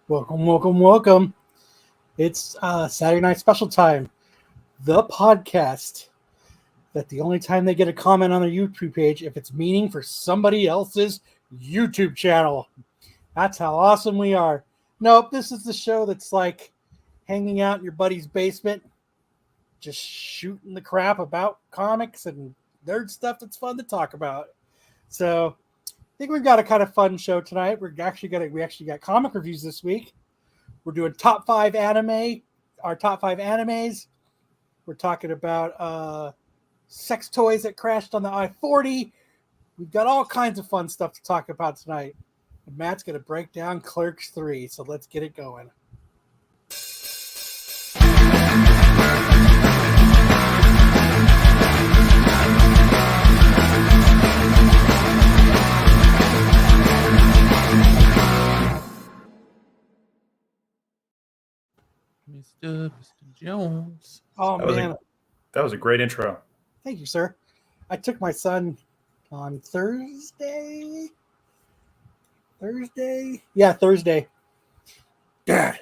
Welcome, welcome, welcome. It's Saturday Night Special Time, the podcast that the only time they get a comment on their YouTube page if it's meaning for somebody else's YouTube channel. That's how awesome we are. Nope, this is the show that's like hanging out in your buddy's basement, just shooting the crap about comics and nerd stuff that's fun to talk about. So I think we've got a kind of fun show tonight. We actually got comic reviews this week. We're doing top 5 anime, our top 5 animes. We're talking about sex toys that crashed on the I-40. We've got all kinds of fun stuff to talk about tonight. And Matt's going to break down Clerks 3, so let's get it going. Mr. Jones. Oh, man. That was a great intro. Thank you, sir. I took my son on Thursday. Yeah, Thursday. Dad.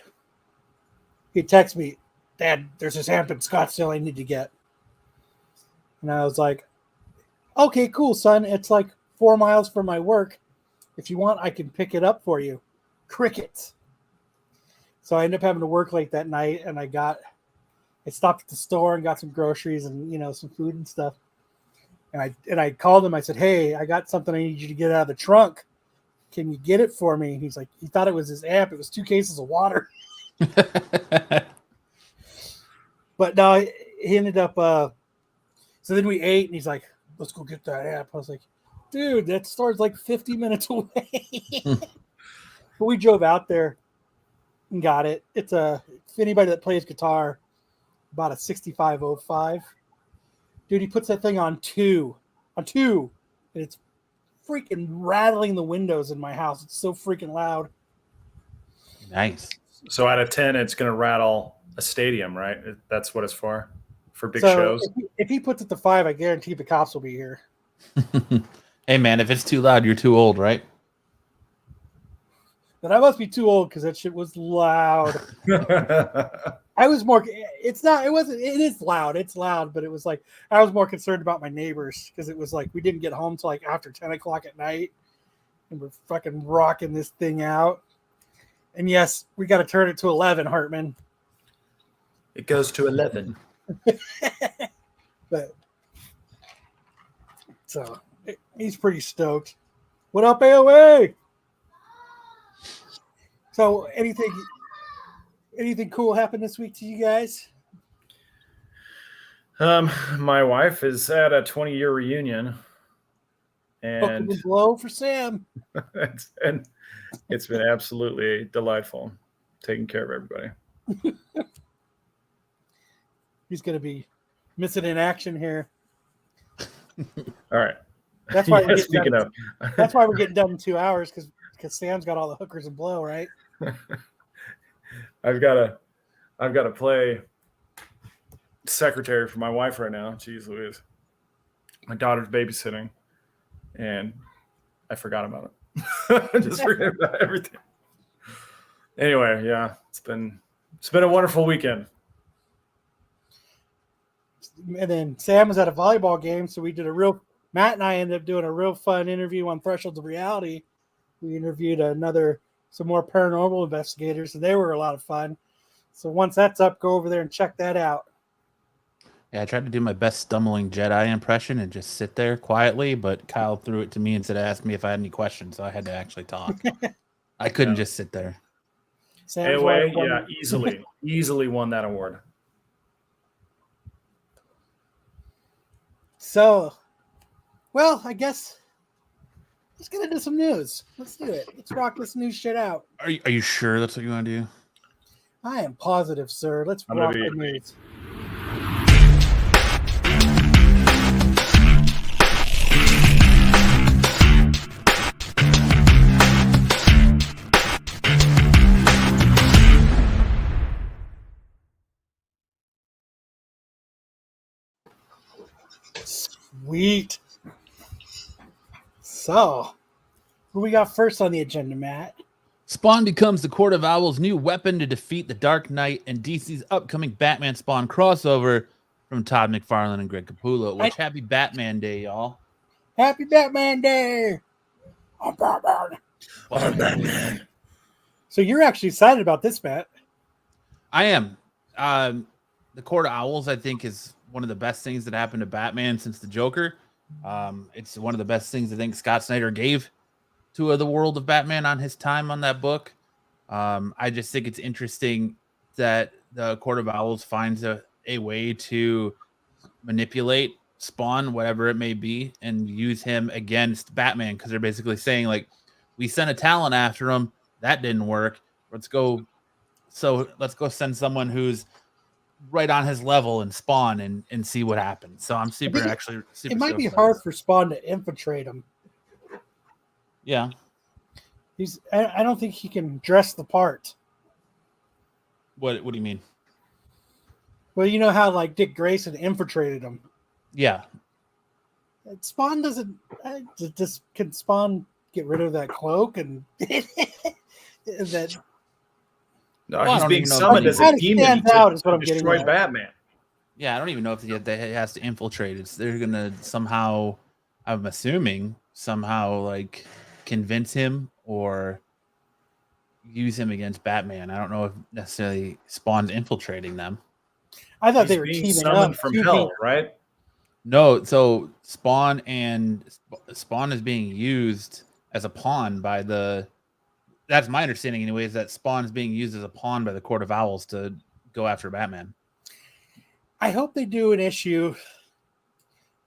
He texted me, Dad, there's this amp in Scottsdale I need to get. And I was like, okay, cool, son. It's like 4 miles from my work. If you want, I can pick it up for you. Crickets. So I ended up having to work late that night, and I stopped at the store and got some groceries and some food and stuff. And I called him. I said, "Hey, I got something I need you to get out of the trunk. Can you get it for me?" And he's like, he thought it was his amp. It was 2 cases of water. But no, he ended up. So then we ate, and he's like, "Let's go get that amp." I was like, "Dude, that store's like 50 minutes away." But we drove out there and got it. It's for anybody that plays guitar, about a 6505. Dude, he puts that thing on two, and it's freaking rattling the windows in my house. It's so freaking loud. Nice. So out of 10, it's going to rattle a stadium, right? That's what it's for big So shows. If he puts it to 5, I guarantee the cops will be here. Hey, man, if it's too loud, you're too old, right? But I must be too old because that shit was loud. I was more. It's not. It wasn't. It is loud. It's loud, but it was like I was more concerned about my neighbors because it was like we didn't get home till like after 10 o'clock at night, and we're fucking rocking this thing out. And yes, we got to turn it to 11, Hartman. It goes to 11. But so he's pretty stoked. What up, AOA? So anything cool happened this week to you guys? My wife is at a 20-year reunion, and blow for Sam. it's been absolutely delightful taking care of everybody. He's going to be missing in action here. All right. That's why That's why we're getting done in 2 hours because Sam's got all the hookers and blow, right? I've got to play secretary for my wife right now. Jeez Louise. My daughter's babysitting, and I forgot about it. I just forgot about everything. Anyway, yeah, it's been a wonderful weekend. And then Sam was at a volleyball game, so Matt and I ended up doing a real fun interview on Thresholds of Reality. We interviewed some more paranormal investigators, and they were a lot of fun. So once that's up, go over there and check that out. Yeah, I tried to do my best stumbling Jedi impression and just sit there quietly, but Kyle threw it to me instead of asking me if I had any questions, so I had to actually talk. I couldn't just sit there. Anyway, yeah, easily won that award. So, well, I guess let's get into some news. Let's do it. Let's rock this news shit out. Are you sure that's what you want to do? I am positive, sir. Let's rock the news. Sweet. So, who we got first on the agenda, Matt? Spawn becomes the Court of Owls' new weapon to defeat the Dark Knight and DC's upcoming Batman Spawn crossover from Todd McFarlane and Greg Capullo. Which happy Batman Day, y'all. Happy Batman Day! I'm Batman. I'm Batman. So you're actually excited about this, Matt? I am. The Court of Owls, I think, is one of the best things that happened to Batman since the Joker. It's one of the best things I think Scott Snyder gave to the world of Batman on his time on that book. I just think it's interesting that the Court of Owls finds a way to manipulate Spawn, whatever it may be, and use him against Batman, because they're basically saying, like, we sent a talent after him, that didn't work. Let's go send someone who's right on his level and Spawn and see what happens. So I'm super. It might be hard for Spawn to infiltrate him. Yeah. I don't think he can dress the part. What do you mean? Well, you know how like Dick Grayson infiltrated him. Yeah. Spawn doesn't. Can Spawn get rid of that cloak and that? No, Well, he's being summoned as a demon to destroy Batman. Yeah, I don't even know if he has to infiltrate. They're gonna somehow, I'm assuming, like convince him or use him against Batman. I don't know if necessarily Spawn's infiltrating them. I thought they were teaming up from hell, right? No, so Spawn is being used as a pawn by the. That's my understanding, anyways. That Spawn is being used as a pawn by the Court of Owls to go after Batman. I hope they do an issue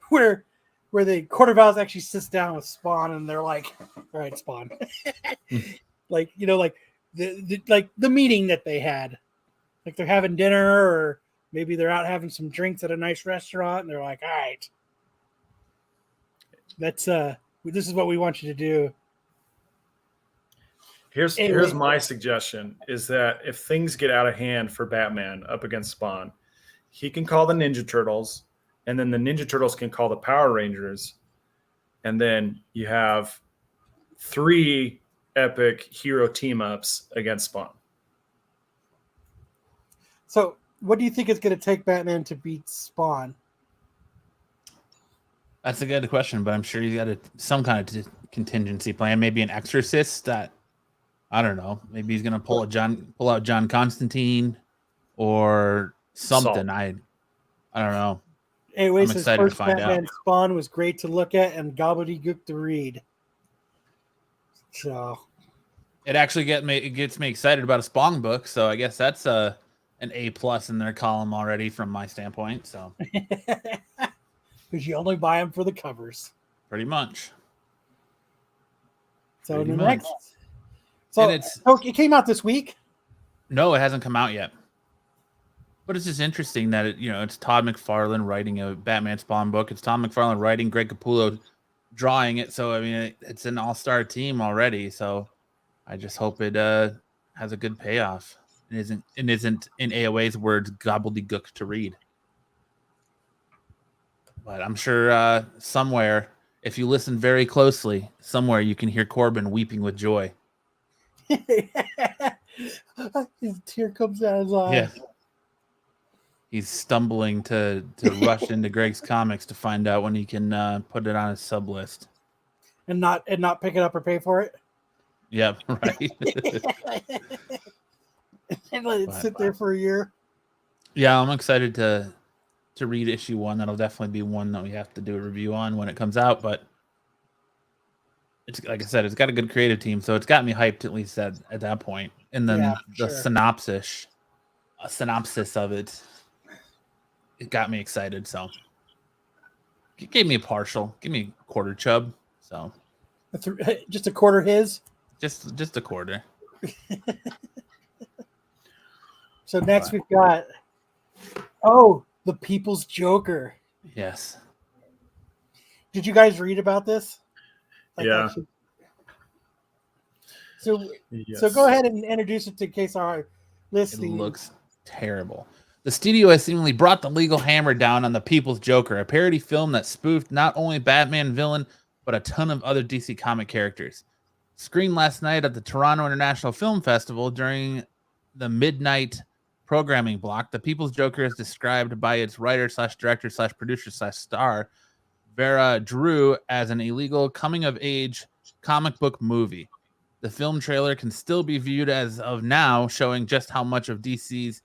where the Court of Owls actually sits down with Spawn and they're like, "All right, Spawn," like the meeting that they had, like they're having dinner or maybe they're out having some drinks at a nice restaurant and they're like, "All right, that's this is what we want you to do." Here's my suggestion is that if things get out of hand for Batman up against Spawn, he can call the Ninja Turtles, and then the Ninja Turtles can call the Power Rangers, and then you have 3 epic hero team-ups against Spawn. So what do you think it's going to take Batman to beat Spawn? That's a good question, but I'm sure he's got some kind of contingency plan, maybe an exorcist that, I don't know. Maybe he's gonna pull out John Constantine or something. I don't know. Anyways, his first Batman Spawn was great to look at and gobbledygook to read. So it actually gets me excited about a Spawn book. So I guess that's an A+ in their column already from my standpoint. So because you only buy them for the covers, pretty much. So next. So it came out this week? No, it hasn't come out yet. But it's just interesting that it's Todd McFarlane writing a Batman Spawn book. It's Todd McFarlane writing, Greg Capullo drawing it. So I mean, it's an all-star team already. So I just hope it has a good payoff. It isn't in AOA's words gobbledygook to read. But I'm sure somewhere, if you listen very closely, somewhere you can hear Corbin weeping with joy. His tear comes out his eye. Yeah. He's stumbling to rush into Greg's comics to find out when he can put it on his sub list. And not pick it up or pay for it? Yep, right. And let it sit there for a year. Yeah, I'm excited to read issue 1. That'll definitely be one that we have to do a review on when it comes out, but it's like I said, it's got a good creative team, so it's got me hyped at least at that point. And then the synopsis of it got me excited. So it gave me a partial, give me a quarter chub. So just a quarter his, just a quarter. So next we've got the People's Joker. Yes. Did you guys read about this? Yeah. So go ahead and introduce it in case our listening. It looks terrible. The studio has seemingly brought the legal hammer down on The People's Joker, a parody film that spoofed not only Batman villain, but a ton of other DC comic characters. screened last night at the Toronto International Film Festival during the midnight programming block. The People's Joker is described by its writer / director / producer / star Vera Drew as an illegal coming-of-age comic book movie. The film trailer can still be viewed as of now, showing just how much of DC's,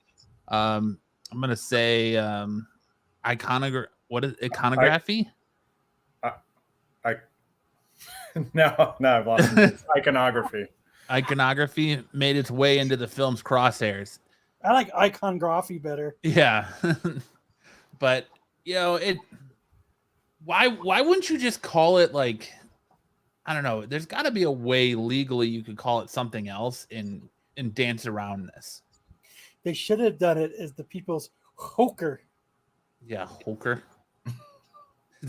I'm going to say, iconography? No, I've lost it. Iconography. Iconography made its way into the film's crosshairs. I like iconography better. Yeah. But, why wouldn't you just call it like, I don't know, there's got to be a way legally you could call it something else and dance around this. They should have done it as the People's Joker. Yeah, Joker.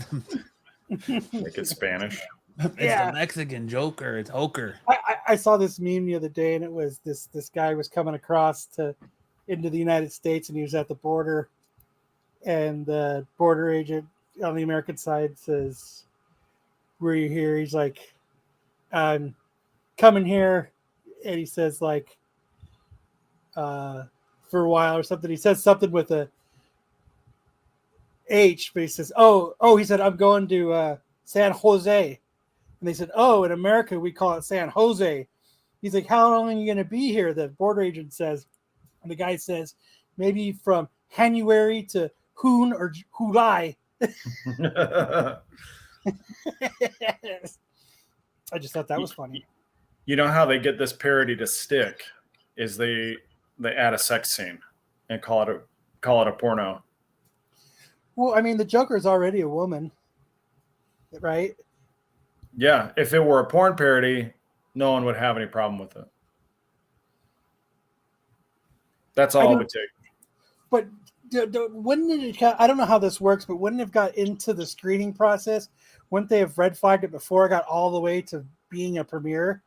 Make it Spanish. It's the Mexican Joker. It's Joker. I saw this meme the other day, and it was this guy was coming across into the United States, and he was at the border, and the border agent on the American side says, "Where are you here?" He's like, "I'm coming here," and he says like, "For a while" or something. He says something with a H, but he says, "Oh," he said, "I'm going to San Jose." And they said, "Oh, in America, we call it San Jose." He's like, "How long are you going to be here?" The border agent says, and the guy says, "Maybe from January to Hoon or July." I just thought that was funny. You know how they get this parody to stick is they add a sex scene and call it a porno. Well, I mean, the Joker is already a woman, right? Yeah, if it were a porn parody, no one would have any problem with it. That's all it would take. But wouldn't it? I don't know how this works, but wouldn't it have got into the screening process? Wouldn't they have red flagged it before it got all the way to being a premiere?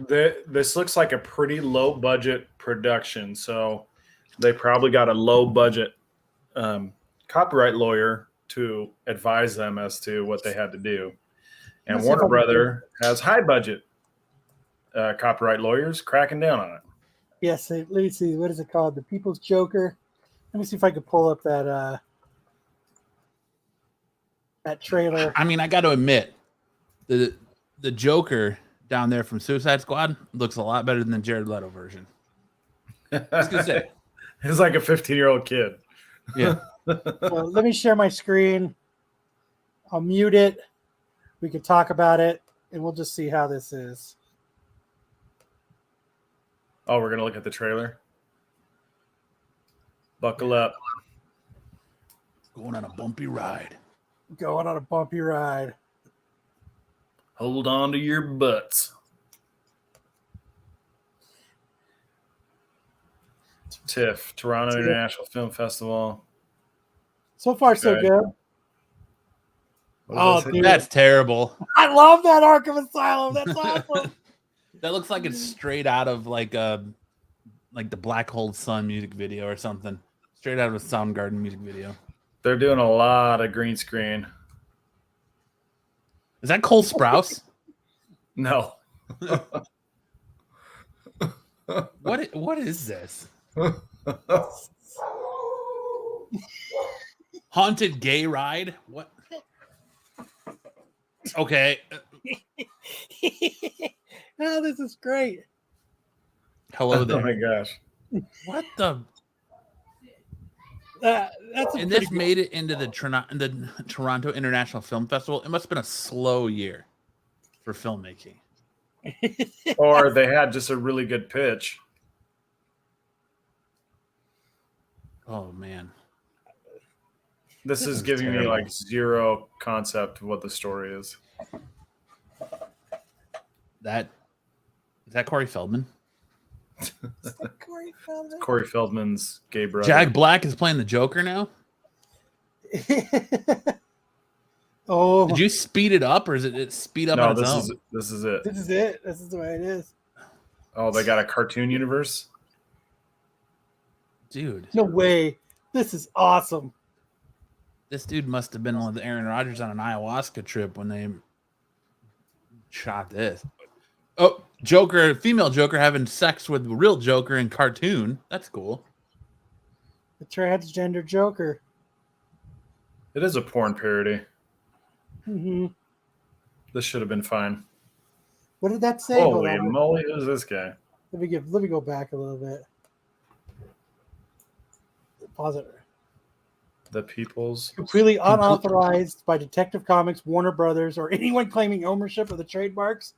This looks like a pretty low budget production, so they probably got a low budget copyright lawyer to advise them as to what they had to do. And Warner Brother has high budget copyright lawyers cracking down on it. Yes, let me see. What is it called? The People's Joker. Let me see if I can pull up that trailer. I mean, I got to admit, the Joker down there from Suicide Squad looks a lot better than the Jared Leto version. I was gonna say, it's like a 15-year-old kid. Yeah. Well, let me share my screen. I'll mute it. We can talk about it, and we'll just see how this is. Oh, we're gonna look at the trailer. Buckle up. Going on a bumpy ride. Going on a bumpy ride. Hold on to your butts. TIFF, Toronto International Film Festival. So far, so good. Oh, dude, that's terrible. I love that Arkham Asylum. That's awesome. That looks like it's straight out of like the Black Hole Sun music video or something. Straight out of a Soundgarden music video. They're doing a lot of green screen. Is that Cole Sprouse? No. What is this? Haunted gay ride? What? Okay. Oh, this is great. Hello there. Oh my gosh. What the? And this made it into the Toronto International Film Festival. It must have been a slow year for filmmaking. Or they had just a really good pitch. Oh man. This is giving me like zero concept of what the story is. Is that Corey Feldman? Corey Feldman's gay brother. Jack Black is playing the Joker now? Oh. Did you speed it up, or is it speed up on its own? This is it. This is it. This is the way it is. Oh, they got a cartoon universe? Dude. No way. This is awesome. This dude must have been with Aaron Rodgers on an ayahuasca trip when they shot this. Oh, Joker, female Joker having sex with real Joker in cartoon. That's cool. The transgender Joker. It is a porn parody. Mm-hmm. This should have been fine. What did that say? Holy moly, who's this guy? Let me go back a little bit. Pause it. The People's Completely unauthorized by Detective Comics, Warner Brothers, or anyone claiming ownership of the trademarks.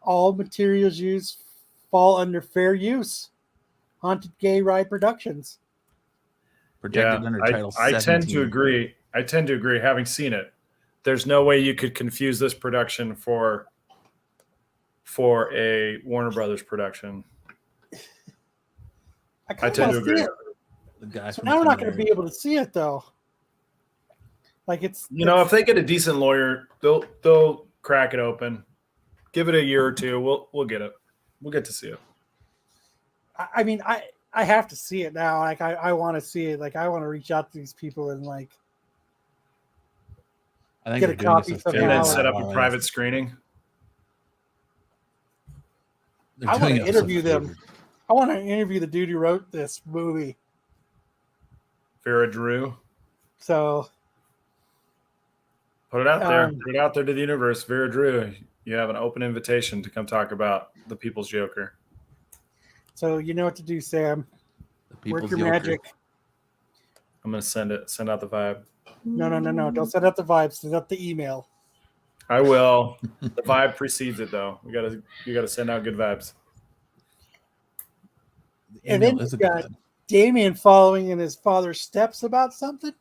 All materials used fall under fair use. Haunted Gay Ride Productions. Protected under Title 17. I tend to agree. Having seen it, there's no way you could confuse this production for a Warner Brothers production. I tend to agree. So now we're not going to be able to see it though. Like it's if they get a decent lawyer, they'll crack it open. Give it a year or two. We'll get it. We'll get to see it. I mean, I have to see it now. Like I want to see it. Like I want to reach out to these people and like I think get a copy somehow. And then set up a private screening. I want to interview them. I want to interview the dude who wrote this movie. Vera Drew. So put it out there. Put it out there to the universe. Vera Drew, you have an open invitation to come talk about the People's Joker. So you know what to do, Sam. Work your Joker. magic. I'm gonna send out the vibe. No. Don't send out the vibes. Send out the email. I will. The vibe precedes it, though. You gotta send out good vibes. And then you got Damien following in his father's steps about something.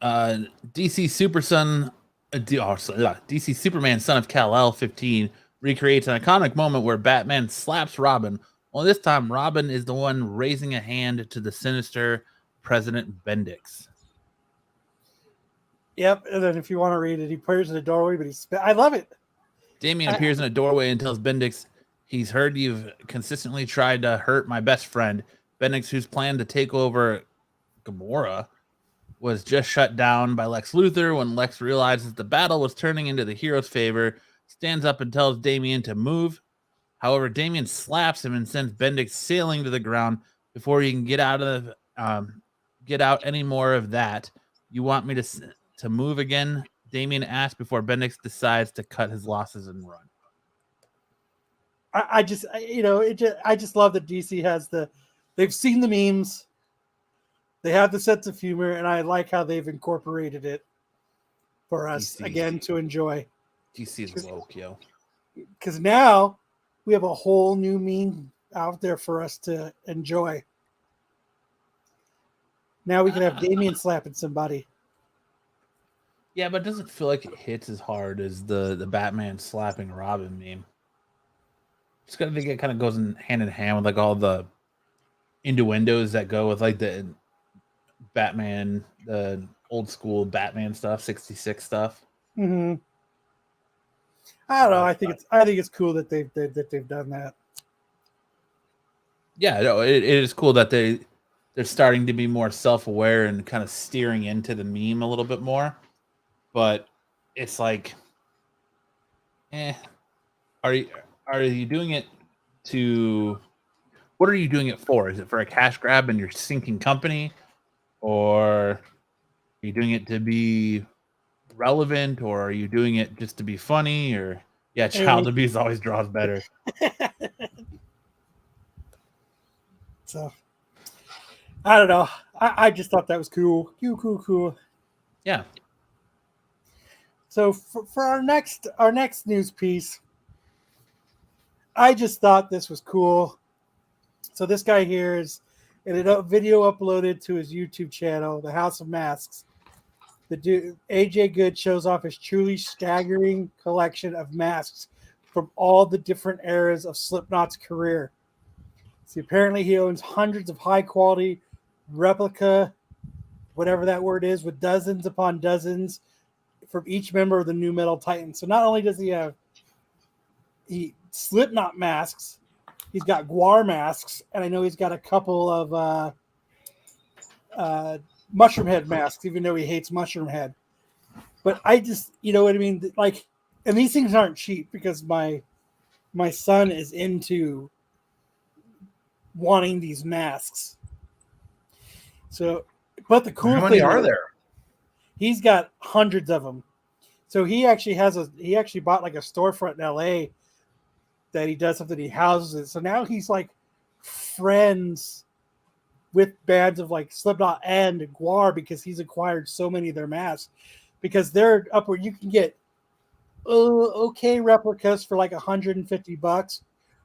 DC Superman, son of Kal-El, 15, recreates an iconic moment where Batman slaps Robin. Well, this time Robin is the one raising a hand to the sinister President Bendix. Yep, and then if you want to read it, he appears in a doorway, but I love it. Damien appears in a doorway and tells Bendix he's heard you've consistently tried to hurt my best friend. Bendix, whose plan to take over Gamora was just shut down by Lex Luthor. When Lex realizes the battle was turning into the hero's favor, stands up and tells Damien to move. However, Damien slaps him and sends Bendix sailing to the ground before he can get out any more of that. You want me to move again? Damien asks before Bendix decides to cut his losses and run. I just love that DC has they've seen the memes, they have the sense of humor, and I like how they've incorporated it for us again to enjoy. DC is woke, yo. Because now we have a whole new meme out there for us to enjoy. Now we can have Damien slapping somebody. Yeah, but it doesn't feel like it hits as hard as the Batman slapping Robin meme. Just gotta think it kind of goes hand in hand with like all the innuendos that go with like the Batman, the old school Batman stuff, 66 stuff. Mm-hmm. I don't know. I think it's cool that they've done that. Yeah, no, it is cool that they're starting to be more self-aware and kind of steering into the meme a little bit more. But it's like, are you doing it to? What are you doing it for? Is it for a cash grab and your sinking company, or are you doing it to be relevant, or are you doing it just to be funny? Or child abuse always draws better. So I don't know. I just thought that was cool. Cool. Yeah. So for our next news piece, I just thought this was cool. So this guy here is in a video uploaded to his YouTube channel, The House of Masks. The dude AJ Good shows off his truly staggering collection of masks from all the different eras of Slipknot's career. See, apparently he owns hundreds of high quality replica, whatever that word is, with dozens upon dozens from each member of the Nu Metal Titans. So not only does he have Slipknot masks, he's got Gwar masks, and I know he's got a couple of Mushroom Head masks, even though he hates Mushroom Head. But I just, you know what I mean? Like, And these things aren't cheap because my son is into wanting these masks. So, but the cool How many thing are is, there? he's got hundreds of them. So he actually bought like a storefront in LA that he does something, he houses it. So now he's like friends with bands of like Slipknot and Guar because he's acquired so many of their masks, because they're upward. You can get okay replicas for like $150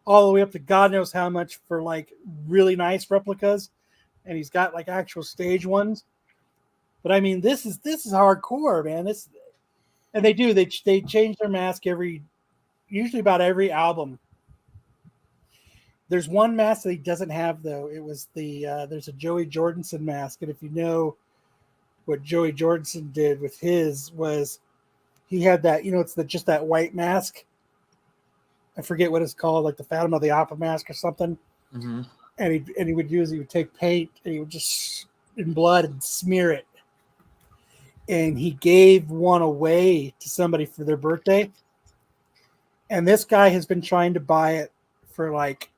all the way up to God knows how much for like really nice replicas. And he's got like actual stage ones. But I mean, this is hardcore, man. And they change their mask usually about every album. There's one mask that he doesn't have though. It was there's a Joey Jordanson mask, and if you know what Joey Jordanson did with his was he had that, it's just that white mask. I forget what it's called, like the Phantom of the Opera mask or something. Mm-hmm. And he would take paint and he would just in blood and smear it. And he gave one away to somebody for their birthday. And this guy has been trying to buy it for like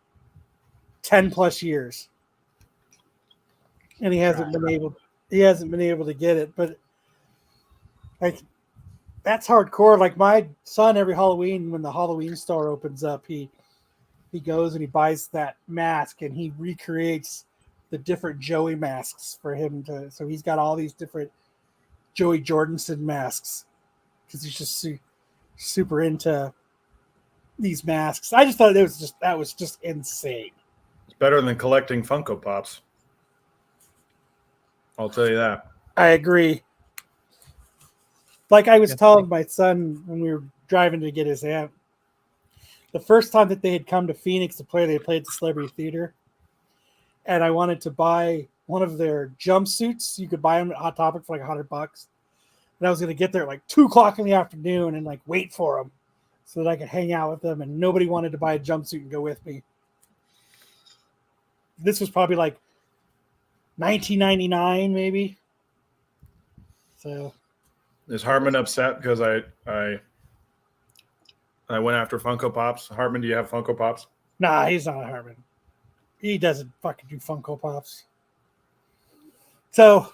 10 plus years. And he hasn't been able to get it. But like, that's hardcore. Like my son, every Halloween, when the Halloween store opens up, he goes and he buys that mask and he recreates the different Joey masks for him so he's got all these different Joey Jordanson masks because he's just super into these masks. I just thought that was just insane. It's better than collecting Funko Pops. I'll tell you that. I agree. Like I was telling my son when we were driving to get his amp, the first time that they had come to Phoenix to play, they played at the Celebrity Theater. And I wanted to buy one of their jumpsuits. You could buy them at Hot Topic for like $100. And I was going to get there at like 2:00 in the afternoon and like wait for them so that I could hang out with them. And nobody wanted to buy a jumpsuit and go with me. This was probably like 1999, maybe. So is Hartman upset because I went after Funko Pops? Hartman, do you have Funko Pops? Nah, he's not a Hartman. He doesn't fucking do Funko Pops. So,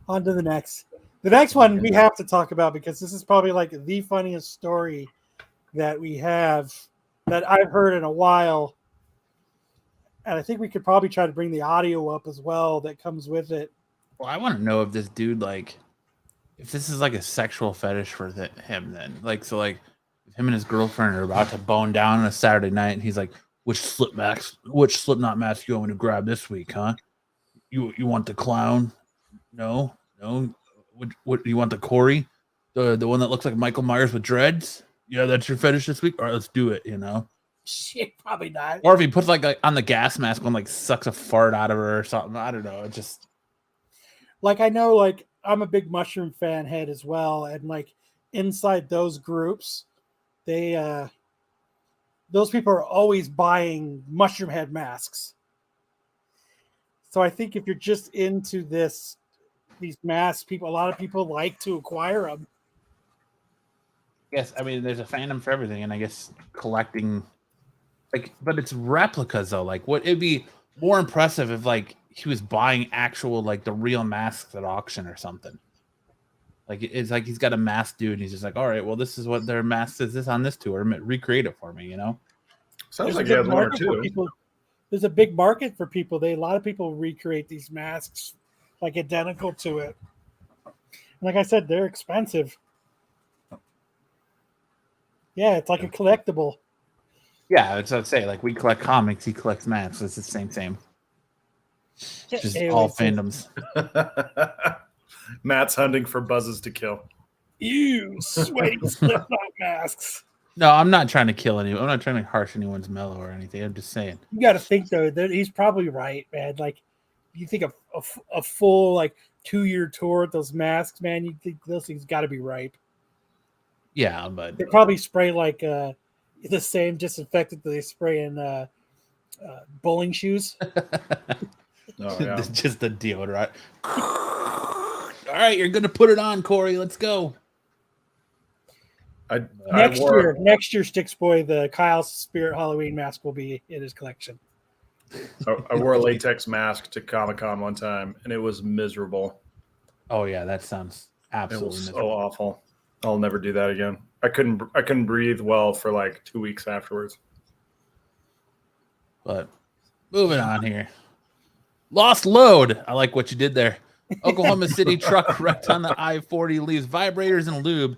on to the next. The next one we have to talk about because this is probably like the funniest story that we have that I've heard in a while. And I think we could probably try to bring the audio up as well that comes with it. Well, I want to know if this dude, like, if this is like a sexual fetish for him, then. Like, so, like, if him and his girlfriend are about to bone down on a Saturday night, and he's like, which Slipknot mask you want me to grab this week, huh? You want the clown? No. What you want, the Corey? The one that looks like Michael Myers with dreads? Yeah, that's your fetish this week? All right, let's do it, Shit, probably not. Or if he puts like on the gas mask one, like sucks a fart out of her or something. I don't know. It just like I know, like I'm a big Mushroom fan head as well, and like inside those groups, they those people are always buying Mushroom Head masks. So I think if you're just into these masks, a lot of people like to acquire them. Yes, I mean there's a fandom for everything, and I guess collecting. Like, but it's replicas though. Like, it'd be more impressive if like he was buying actual like the real masks at auction or something. Like it's like he's got a mask dude, and he's just like, all right, well, this is what their mask is. This on this tour, recreate it for me, Sounds like you have one or two. There's a big market for people. A lot of people recreate these masks like identical to it. And like I said, they're expensive. Yeah, it's like a collectible. Yeah, that's what I'd say. Like we collect comics, he collects masks. It's the same. It's just all fandoms. Matt's hunting for buzzes to kill. You sweaty Slipknot masks. No, I'm not trying to kill anyone. I'm not trying to harsh anyone's mellow or anything. I'm just saying. You got to think though that he's probably right, man. Like, you think a full like 2-year tour with those masks, man. You think those things got to be ripe. Yeah, but they probably spray like the same disinfectant that they spray in bowling shoes. Oh, yeah. Just the deodorant. All right, you're gonna put it on, Corey. Let's go. Next year, Sticks Boy, the Kyle Spirit Halloween mask will be in his collection. I wore a latex mask to Comic-Con one time, and it was miserable. Oh yeah, that sounds absolutely so miserable. awful. I'll never do that again. I couldn't breathe well for like 2 weeks afterwards. But moving on here. Lost load. I like what you did there. Oklahoma City truck wrecked on the I-40 leaves vibrators and lube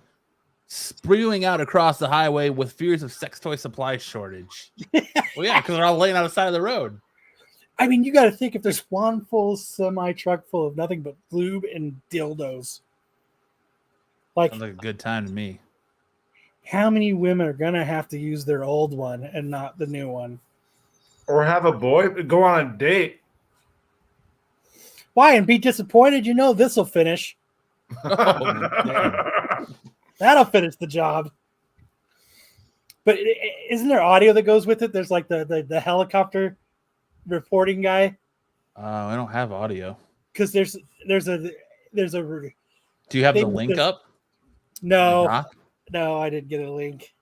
spewing out across the highway with fears of sex toy supply shortage. Well, yeah, because they're all laying on the side of the road. I mean, you got to think if there's one full semi truck full of nothing but lube and dildos. Sounds like a good time to me. How many women are going to have to use their old one and not the new one? Or have a boy go on a date. Why? And be disappointed? You know this will finish. Oh, that'll finish the job. But isn't there audio that goes with it? There's like the helicopter reporting guy. I don't have audio. Because there's a. Do you have the link up? No, I didn't get a link.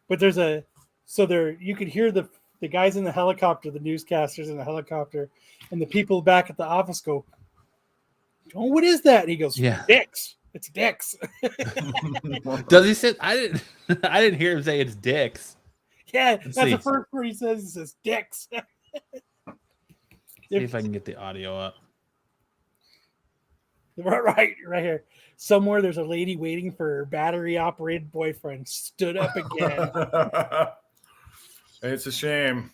But there's you can hear the guys in the helicopter, the newscasters in the helicopter, and the people back at the office go, "Oh, what is that?" And he goes, "Yeah, dicks. It's dicks." Does he say? I didn't hear him say it's dicks. Yeah, that's the first word he says. He says dicks. See if I can get the audio up. Right here. Somewhere there's a lady waiting for her battery-operated boyfriend. Stood up again. It's a shame.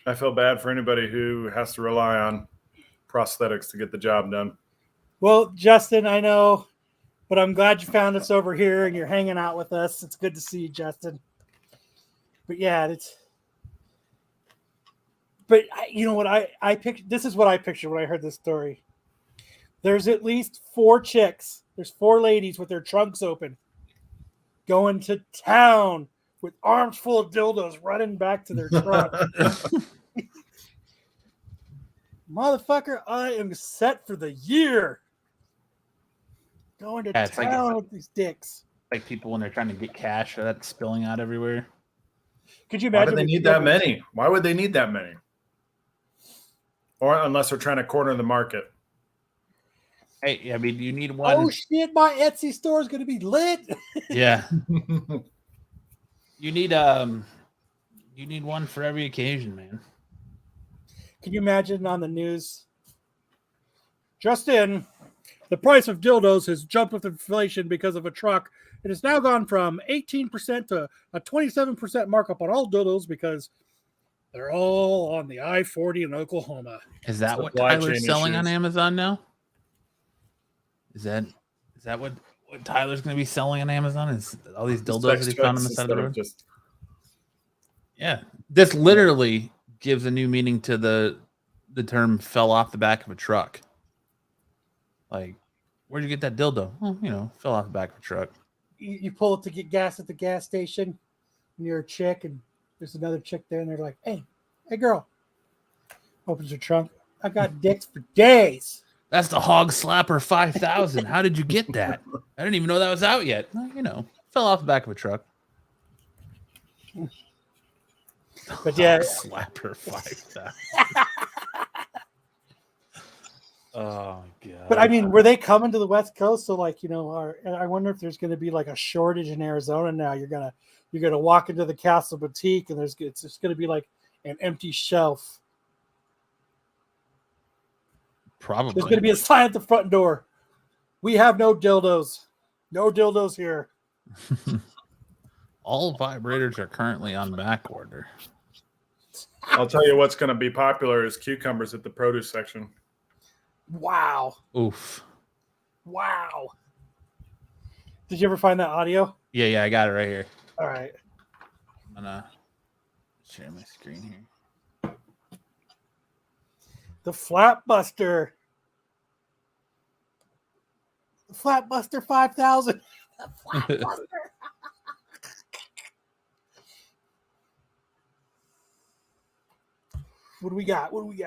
I feel bad for anybody who has to rely on prosthetics to get the job done. Well, Justin, I know, but I'm glad you found us over here and you're hanging out with us. It's good to see you, Justin. But yeah, you know what I pictured? This is what I pictured when I heard this story. There's at least 4 chicks. There's 4 ladies with their trunks open, going to town with arms full of dildos, running back to their truck. Motherfucker, I am set for the year. Going to town with these dicks. Like people when they're trying to get cash, that's spilling out everywhere. Could you imagine? Why do they need that many? Why would they need that many? Or unless they're trying to corner the market. Hey, I mean, you need one. Oh shit! My Etsy store is going to be lit. Yeah. You need one for every occasion, man. Can you imagine on the news? Justin, the price of dildos has jumped with inflation because of a truck. It has now gone from 18% to a 27% markup on all dildos because they're all on the I-40 in Oklahoma. Is that what Tyler's selling on Amazon now? Is that what Tyler's going to be selling on Amazon? Is all these dildos that he found on the side of the road? Yeah, this literally gives a new meaning to the term "fell off the back of a truck." Like, where'd you get that dildo? Well, fell off the back of a truck. You pull it to get gas at the gas station, and you're a chick, and there's another chick there, and they're like, hey, girl. Opens her trunk. I got dicks for days. That's the Hog Slapper 5000. How did you get that? I didn't even know that was out yet. Well, fell off the back of a truck. But yeah, Slapper 5000. Oh god. But I mean, were they coming to the West Coast? So like, I wonder if there's going to be like a shortage in Arizona now. You're gonna walk into the Castle Boutique and it's just going to be like an empty shelf. Probably. There's going to be a sign at the front door. We have no dildos. No dildos here. All vibrators are currently on back order. I'll tell you what's going to be popular is cucumbers at the produce section. Wow. Oof. Wow. Did you ever find that audio? Yeah, I got it right here. All right. I'm going to share my screen here. The Flatbuster. The Flatbuster 5000. The Flatbuster. What do we got? Want me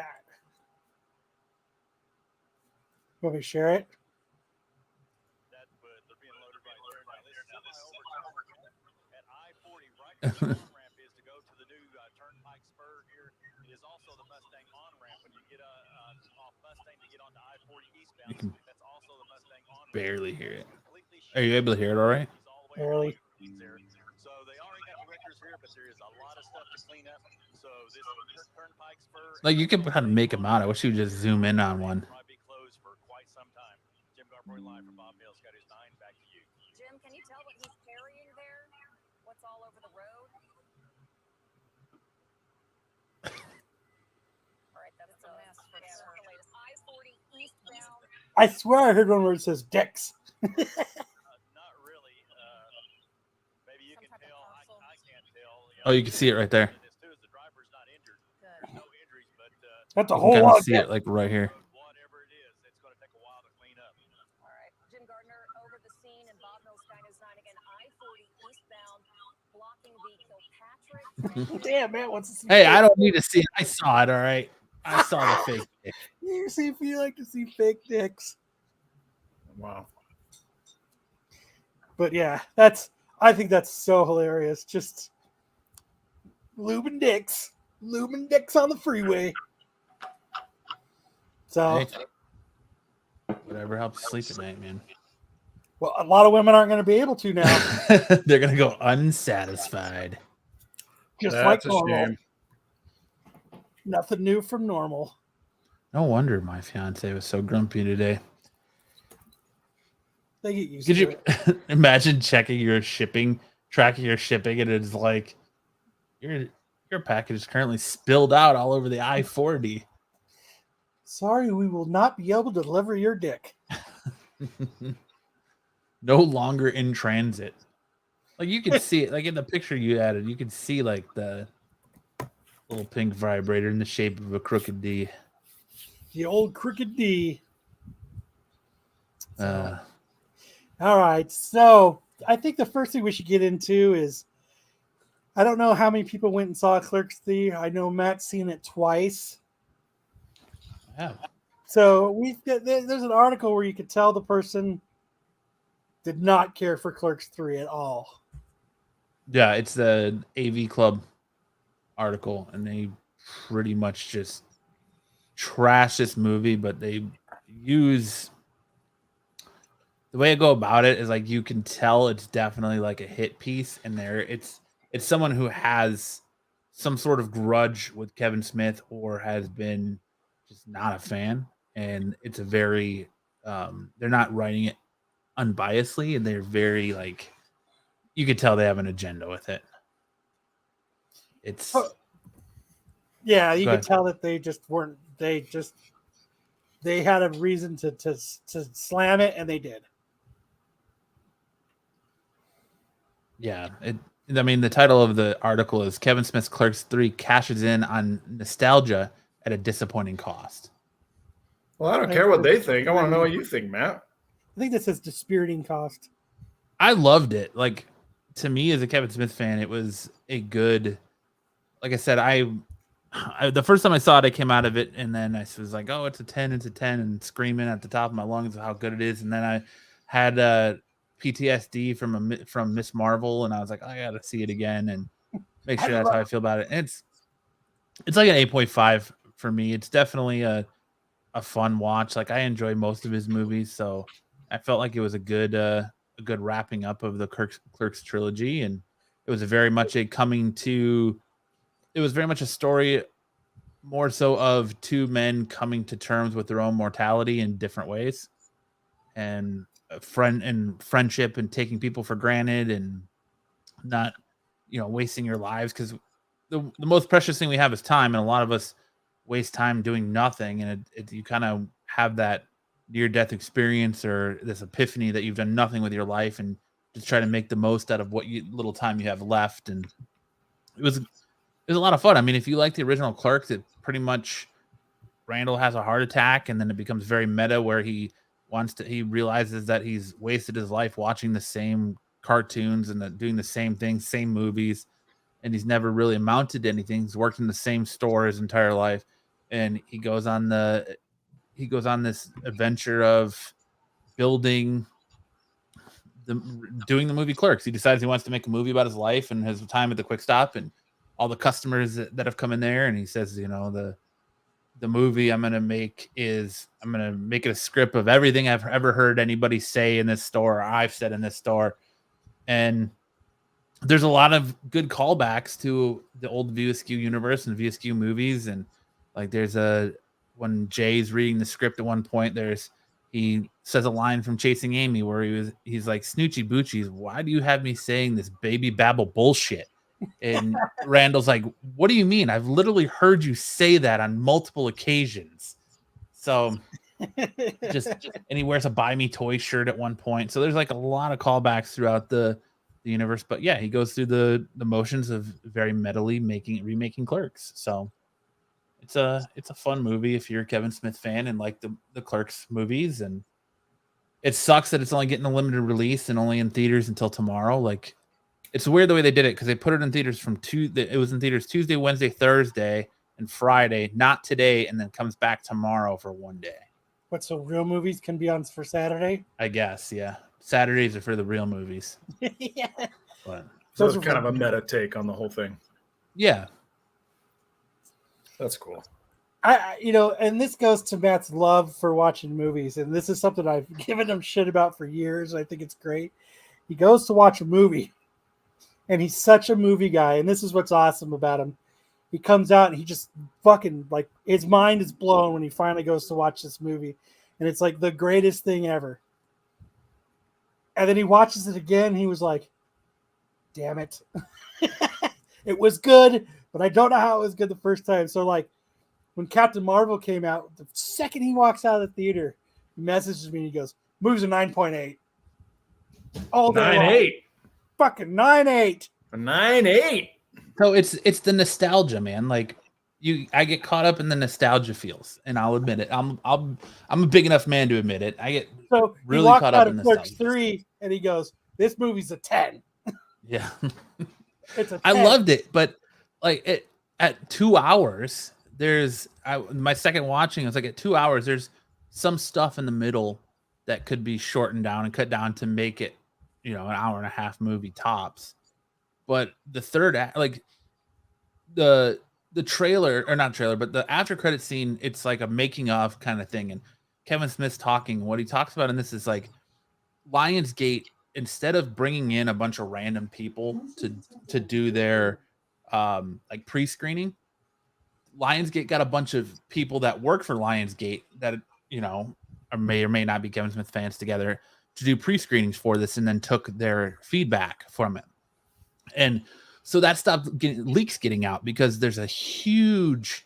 to share it? ramp is to go to the new Turnpike Spur here. It is also the Mustang on ramp when you get off Mustang to get onto I-40 eastbound. That's also the Mustang on ramp. Barely hear it. Are you able to hear it all right? Barely. So they already got directors here, but there is a lot of stuff to clean up. So this Turnpike Spur, Like you can kind of make them out. I wish you would just zoom in on one. probably be closed for quite some time. Jim Garpoy live from Bob Mills got his 9. Back to you. Jim, can you tell what he's carrying there? What's all over the road? All right, that's a mess for sure. The latest I-40 eastbound. I swear I heard one where it says Dicks. Not really. Maybe you Some can type of tell. parcel. I can't tell. Oh, you can see it right there. This too is the driver's not injured. Good. No injuries, but That's a You whole can kind lot of of see dicks. it like right here. whatever it is, it's going to take a while to clean up. All right. Jim Gardner over the scene and Bob Mills Skynews 9 again. I-40 eastbound, blocking the Kilpatrick. Damn, man, what's this? Hey, I don't need to see it. I saw it. All right. I saw the fake dick. You see if you like to see fake dicks. Wow. But yeah, I think that's so hilarious. Just lubing dicks on the freeway. So, Hey, whatever helps sleep at night, man. well, a lot of women aren't going to be able to now. They're gonna go unsatisfied. Just That's like a normal. shame. Nothing new from normal. No wonder my fiance was so grumpy today. They get used Could to you it. imagine checking your shipping, tracking your shipping, and it's like your package is currently spilled out all over the I-40. Sorry, we will not be able to deliver your dick. No longer in transit. Like you could see it, like in the picture you added, you could see like the little pink vibrator in the shape of a crooked D. The old crooked D. Uh, All right, so I think the first thing we should get into is I don't know how many people went and saw Clerks 3. I know Matt's seen it twice. yeah. So there's an article where you could tell the person did not care for Clerks 3 at all. Yeah, it's the AV Club article, and they pretty much just trash this movie, but they use the way I go about it is like you can tell it's definitely like a hit piece, and it's someone who has some sort of grudge with Kevin Smith or has been just not a fan, and it's a very they're not writing it unbiasedly, and they're very like you could tell they have an agenda with it. It's Yeah, you Go could ahead. tell that they just weren't. They had a reason to slam it, and they did. yeah. I mean, the title of the article is Kevin Smith's Clerks 3 cashes in on nostalgia at a disappointing cost. Well, I don't care what they think. I want to know what you think, Matt. I think that says dispiriting cost. I loved it. Like to me, as a Kevin Smith fan, it was a good. Like I said, I the first time I saw it, I came out of it, and then I was like, "Oh, it's a 10, it's a 10," and screaming at the top of my lungs of how good it is. And then I had PTSD from Miss Marvel, and I was like, I gotta see it again and make sure that's how I feel about it. And it's like an 8.5 for me. It's definitely a fun watch. Like I enjoy most of his movies, so I felt like it was a good wrapping up of the Clerks trilogy, and it was very much a story more so of two men coming to terms with their own mortality in different ways, and friendship and taking people for granted and not wasting your lives, because the most precious thing we have is time, and a lot of us waste time doing nothing, and you kind of have that near-death experience or this epiphany that you've done nothing with your life and just try to make the most out of what little time you have left. And it was a lot of fun. I mean, if you like the original Clerks, it pretty much Randall has a heart attack, and then it becomes very meta where he realizes that he's wasted his life watching the same cartoons and doing the same things, same movies, and he's never really amounted to anything. He's worked in the same store his entire life, and he goes on this adventure of building doing the movie Clerks. He decides he wants to make a movie about his life and his time at the Quick Stop and all the customers that have come in there. And he says, you know, the movie I'm going to make it a script of everything I've ever heard anybody say in this store, or I've said in this store. And there's a lot of good callbacks to the old View Askew universe and View Askew movies. And like when Jay's reading the script at one point, he says a line from Chasing Amy where he's like, Snoochie Boochies, why do you have me saying this baby babble bullshit? And Randall's like, what do you mean? I've literally heard you say that on multiple occasions. So and he wears a Buy Me Toy shirt at one point. So there's like a lot of callbacks throughout the universe. But yeah, he goes through the motions of very metally remaking Clerks. So it's a fun movie if you're a Kevin Smith fan and like the Clerks movies. And it sucks that it's only getting a limited release and only in theaters until tomorrow. Like, it's weird the way they did it because they put it in theaters from it was in theaters Tuesday, Wednesday, Thursday, and Friday, not today, and then comes back tomorrow for one day. What, so real movies can be on for Saturday? I guess, yeah. Saturdays are for the real movies. Yeah. But So it's kind of a meta take on the whole thing. Yeah. That's cool. And this goes to Matt's love for watching movies, and this is something I've given him shit about for years. I think it's great. He goes to watch a movie, and he's such a movie guy, and this is what's awesome about him. He comes out and he just fucking, like, his mind is blown when he finally goes to watch this movie, and it's like the greatest thing ever. And then he watches it again, and he was like, damn it. It was good, but I don't know how it was good the first time. So, like, when Captain Marvel came out, the second he walks out of the theater, he messages me and he goes, movie's a 9.8. All day 9.8. Fucking 9.8. A 9.8. So it's the nostalgia, man. Like I get caught up in the nostalgia feels, and I'll admit it. I'm a big enough man to admit it. I get really caught up in the Clerks 3, and he goes, "This movie's a 10." Yeah, It's a 10. I loved it, but like at 2 hours, my second watching. I was like, at 2 hours, there's some stuff in the middle that could be shortened down and cut down to make it, an hour and a half movie tops. But the third act, like the trailer, or not trailer, but the after credit scene, it's like a making of kind of thing. And Kevin Smith's talking. What he talks about in this is like Lionsgate, instead of bringing in a bunch of random people to do their like pre-screening, Lionsgate got a bunch of people that work for Lionsgate that may or may not be Kevin Smith fans together to do pre-screenings for this, and then took their feedback from it. And so that stopped leaks getting out, because there's a huge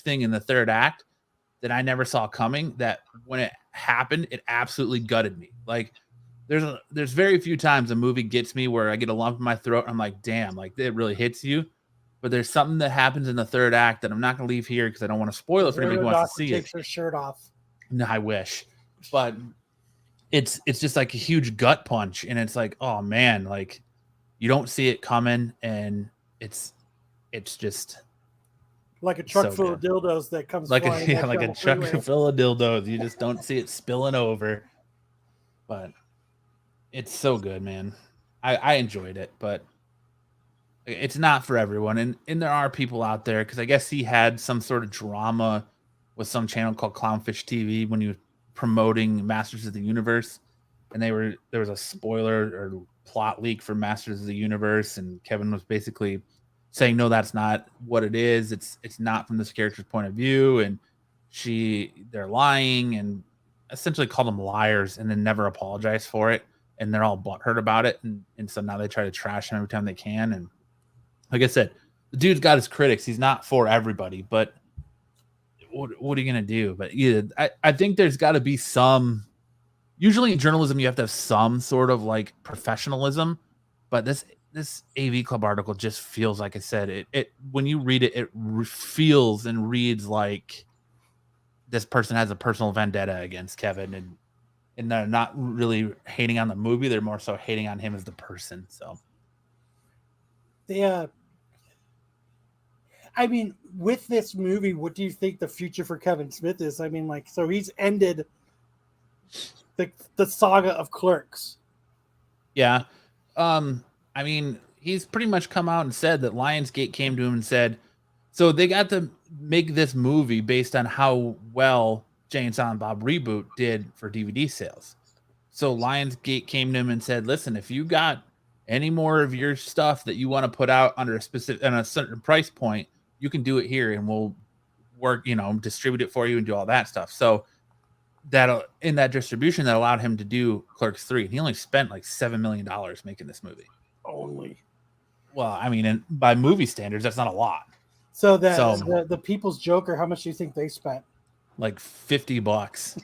thing in the third act that I never saw coming, that when it happened, it absolutely gutted me. Like there's very few times a movie gets me where I get a lump in my throat. I'm like, damn, like it really hits you. But there's something that happens in the third act that I'm not going to leave here because I don't want to spoil it for anybody who wants to see it. Takes her shirt off. No, I wish. But it's just like a huge gut punch, and it's like, oh man, like you don't see it coming, and it's just like a truck so full good. of dildos that comes like flying a down the truck freeway. full of dildos. You just don't see it spilling over. But it's so good, man. I enjoyed it, but it's not for everyone. And there are people out there, because I guess he had some sort of drama with some channel called Clownfish TV when he was promoting Masters of the Universe, and there was a spoiler or plot leak for Masters of the Universe, and Kevin was basically saying, no, that's not what it is. It's not from this character's point of view, and they're lying, and essentially called them liars, and then never apologized for it, and they're all butthurt about it, and so now they try to trash him every time they can. And like I said, the dude's got his critics. He's not for everybody, but what are you gonna do? But yeah, I think there's got to be some. Usually in journalism, you have to have some sort of like professionalism, but this AV Club article just feels, like I said, it when you read it, it feels and reads like this person has a personal vendetta against Kevin, and they're not really hating on the movie; they're more so hating on him as the person. So, yeah. I mean, with this movie, what do you think the future for Kevin Smith is? I mean, like, so he's ended the saga of Clerks. Yeah. I mean, he's pretty much come out and said that Lionsgate came to him and said, so they got to make this movie based on how well Jay and Silent Bob Reboot did for DVD sales. So Lionsgate came to him and said, listen, if you got any more of your stuff that you want to put out under a specific and a certain price point, you can do it here and we'll work, distribute it for you and do all that stuff. So that in that distribution that allowed him to do Clerks 3. And he only spent like $7 million making this movie. Only. Well, I mean, and by movie standards, that's not a lot. So the People's Joker, how much do you think they spent? Like $50. $50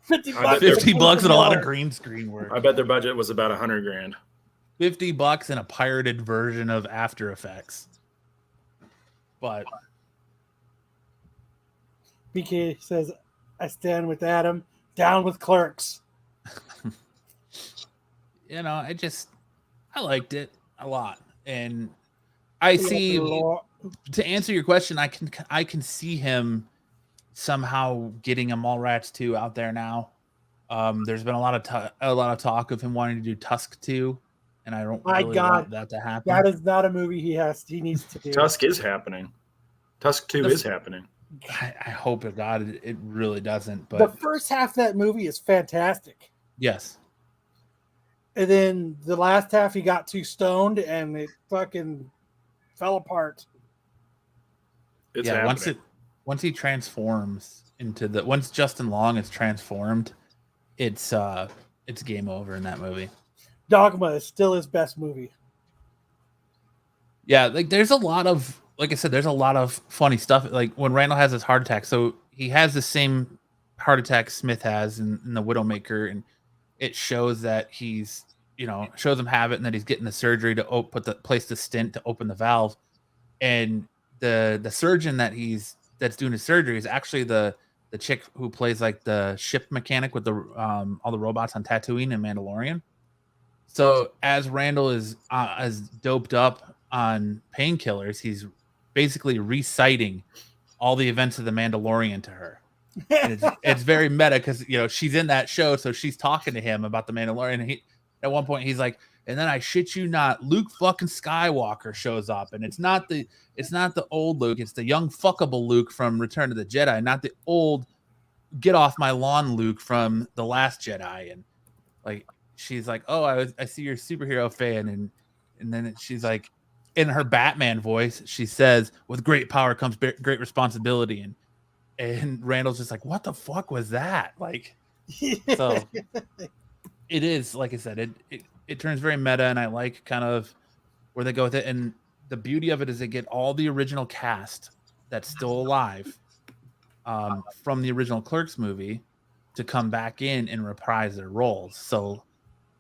$50 and a lot of green screen work. I bet their budget was about $100,000. $50 in a pirated version of After Effects. But BK says, I stand with Adam, down with Clerks. I liked it a lot. And I see, to answer your question, I can see him somehow getting a Mallrats 2 out there now. There's been a lot of talk of him wanting to do Tusk 2, and I don't want that to happen. That is not a movie he needs to do. Tusk is happening. Tusk 2 is happening. I hope to God it really doesn't. But the first half of that movie is fantastic. Yes. And then the last half he got too stoned and it fucking fell apart. It's happening. Once he transforms into once Justin Long is transformed, it's game over in that movie. Dogma is still his best movie. Yeah, there's a lot of funny stuff. Like when Randall has his heart attack, so he has the same heart attack Smith has in the Widowmaker, and it shows that he's shows him have it and that he's getting the surgery to place the stent to open the valve, and the surgeon that's doing his surgery is actually the chick who plays like the ship mechanic with the all the robots on Tatooine and Mandalorian. So as Randall is as doped up on painkillers, he's basically reciting all the events of the Mandalorian to her. And it's very meta because she's in that show, so she's talking to him about the Mandalorian. And at one point he's like, and then I shit you not, Luke fucking Skywalker shows up, and it's not the old Luke, it's the young fuckable Luke from Return of the Jedi, not the old get off my lawn Luke from The Last Jedi. And like she's like, oh, I see you're a superhero fan, and then she's like, in her Batman voice, she says, with great power comes great responsibility. And Randall's just like, what the fuck was that? Like, so it is, like I said, it turns very meta, and I like kind of where they go with it. And the beauty of it is they get all the original cast that's still alive from the original Clerks movie to come back in and reprise their roles. So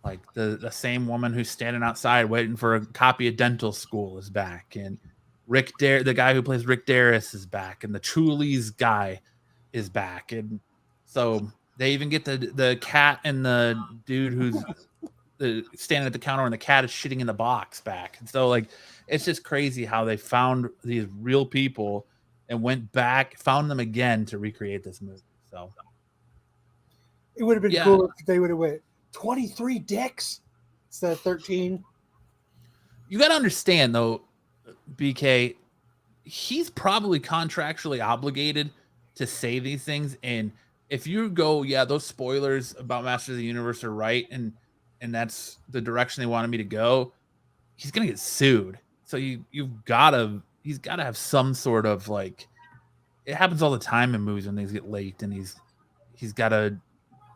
like the same woman who's standing outside waiting for a copy of Dental School is back, and the guy who plays Rick Darris is back, and the Trulies guy is back, and so they even get the cat and the dude who's standing at the counter and the cat is shitting in the box back. And so like it's just crazy how they found these real people and went back, found them again to recreate this movie. So it would have been cool if they would have went 23 dicks instead of 13. You got to understand, though, BK, he's probably contractually obligated to say these things. And if you go, those spoilers about Masters of the Universe are right, and that's the direction they wanted me to go, he's going to get sued. So he's got to have some sort of like, it happens all the time in movies when things get leaked, and he's got to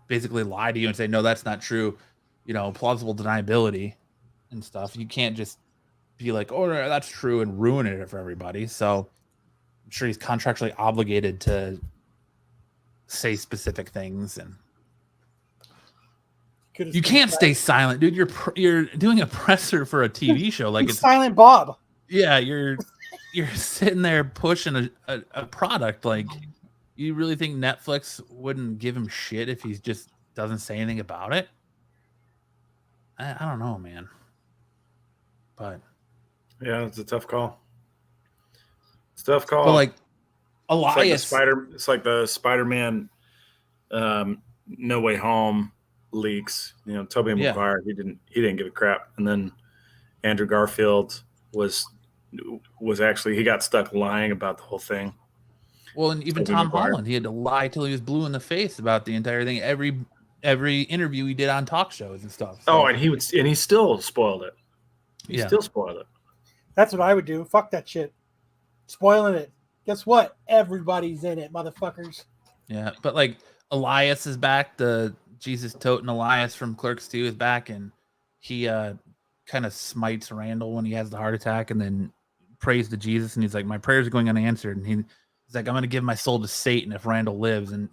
basically lie to you and say, no, that's not true. Plausible deniability and stuff. You can't just be like, oh, no, that's true, and ruin it for everybody. So I'm sure he's contractually obligated to say specific things, and you can't stay silent, dude. You're doing a presser for a TV show, like it's Silent Bob. Yeah, you're sitting there pushing a product. Like, you really think Netflix wouldn't give him shit if he just doesn't say anything about it? I don't know, man. But yeah, it's a tough call. It's a tough call. But like Elias, it's like the Spider-Man No Way Home leaks. You know, Tobey Yeah. Maguire, he didn't give a crap. And then Andrew Garfield was actually, he got stuck lying about the whole thing. Well, and even Tobey Tom Maguire. Holland, he had to lie till he was blue in the face about the entire thing. Every interview he did on talk shows and stuff. So, Oh, and he still spoiled it. He Yeah. still spoiled it. That's what I would do. Fuck that shit. Spoiling it. Guess what? Everybody's in it, motherfuckers. yeah, but like Elias is back. The Jesus toting Elias from Clerks 2 is back, and he kind of smites Randall when he has the heart attack, and then prays to Jesus, and he's like, "My prayers are going unanswered," and he's like, "I'm going to give my soul to Satan if Randall lives," and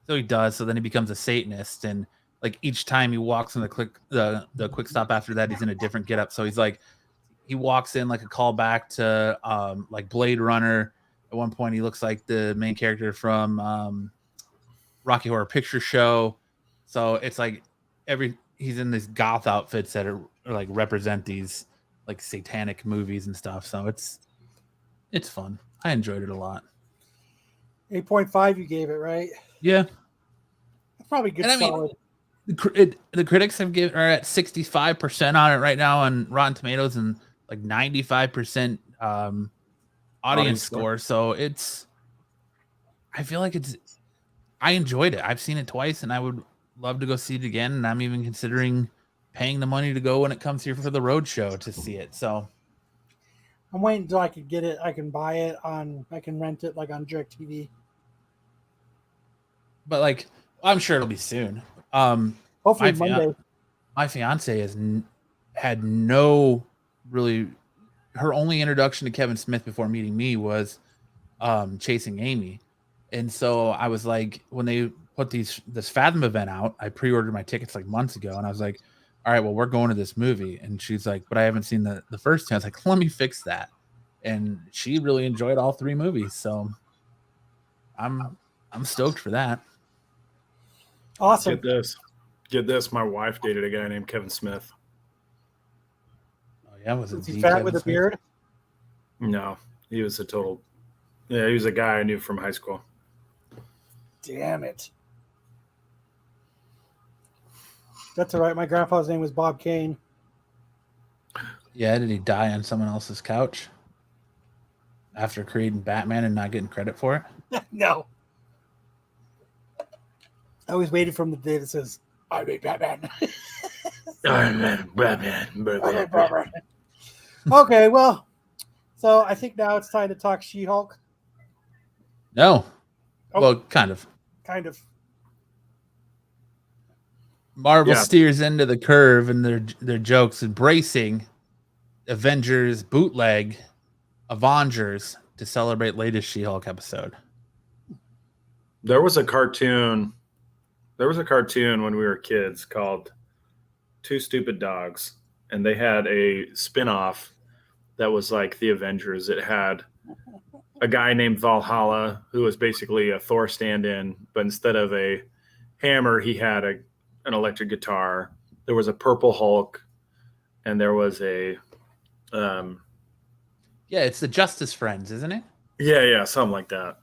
so he does. So then he becomes a Satanist, and like each time he walks in the quick stop after that, he's in a different getup. So he's like, he walks in like a callback to like Blade Runner. At one point, he looks like the main character from Rocky Horror Picture Show. So it's like he's in these goth outfits that are like represent these like satanic movies and stuff. So it's fun. I enjoyed it a lot. 8.5 you gave it, right? Yeah. That's probably good. And I mean, solid. the critics are at 65% on it right now on Rotten Tomatoes and like 95% audience score. So I feel like I enjoyed it. I've seen it twice and I would love to go see it again. And I'm even considering paying the money to go when it comes here for the road show to see it. So I'm waiting until I can get it. I can buy it I can rent it like on DirecTV. But like, I'm sure it'll be soon. Hopefully Monday. My fiance had no really. Her only introduction to Kevin Smith before meeting me was Chasing Amy, and so I was like, when they put this Fathom event out, I pre-ordered my tickets like months ago, and I was like, all right, well, we're going to this movie, and she's like, but I haven't seen the first two. I was like, let me fix that, and she really enjoyed all three movies, so I'm stoked for that. Awesome. Get this. My wife dated a guy named Kevin Smith. Oh yeah, was it he fat with a beard? No, he was he was a guy I knew from high school. Damn it. That's all right. My grandfather's name was Bob Kane. Yeah, did he die on someone else's couch after creating Batman and not getting credit for it? No. I always waited from the day that says, I made Batman. Batman. Okay, well, so I think now it's time to talk She-Hulk. No. Oh. Well, kind of. Kind of. Marvel steers into the curve and their jokes, embracing Avengers bootleg Avengers to celebrate latest She-Hulk episode. There was a cartoon when we were kids called Two Stupid Dogs, and they had a spin-off that was like the Avengers. It had a guy named Valhalla who was basically a Thor stand-in, but instead of a hammer, he had an electric guitar. There was a purple Hulk, and there was a yeah, it's the Justice Friends, isn't it? yeah, something like that.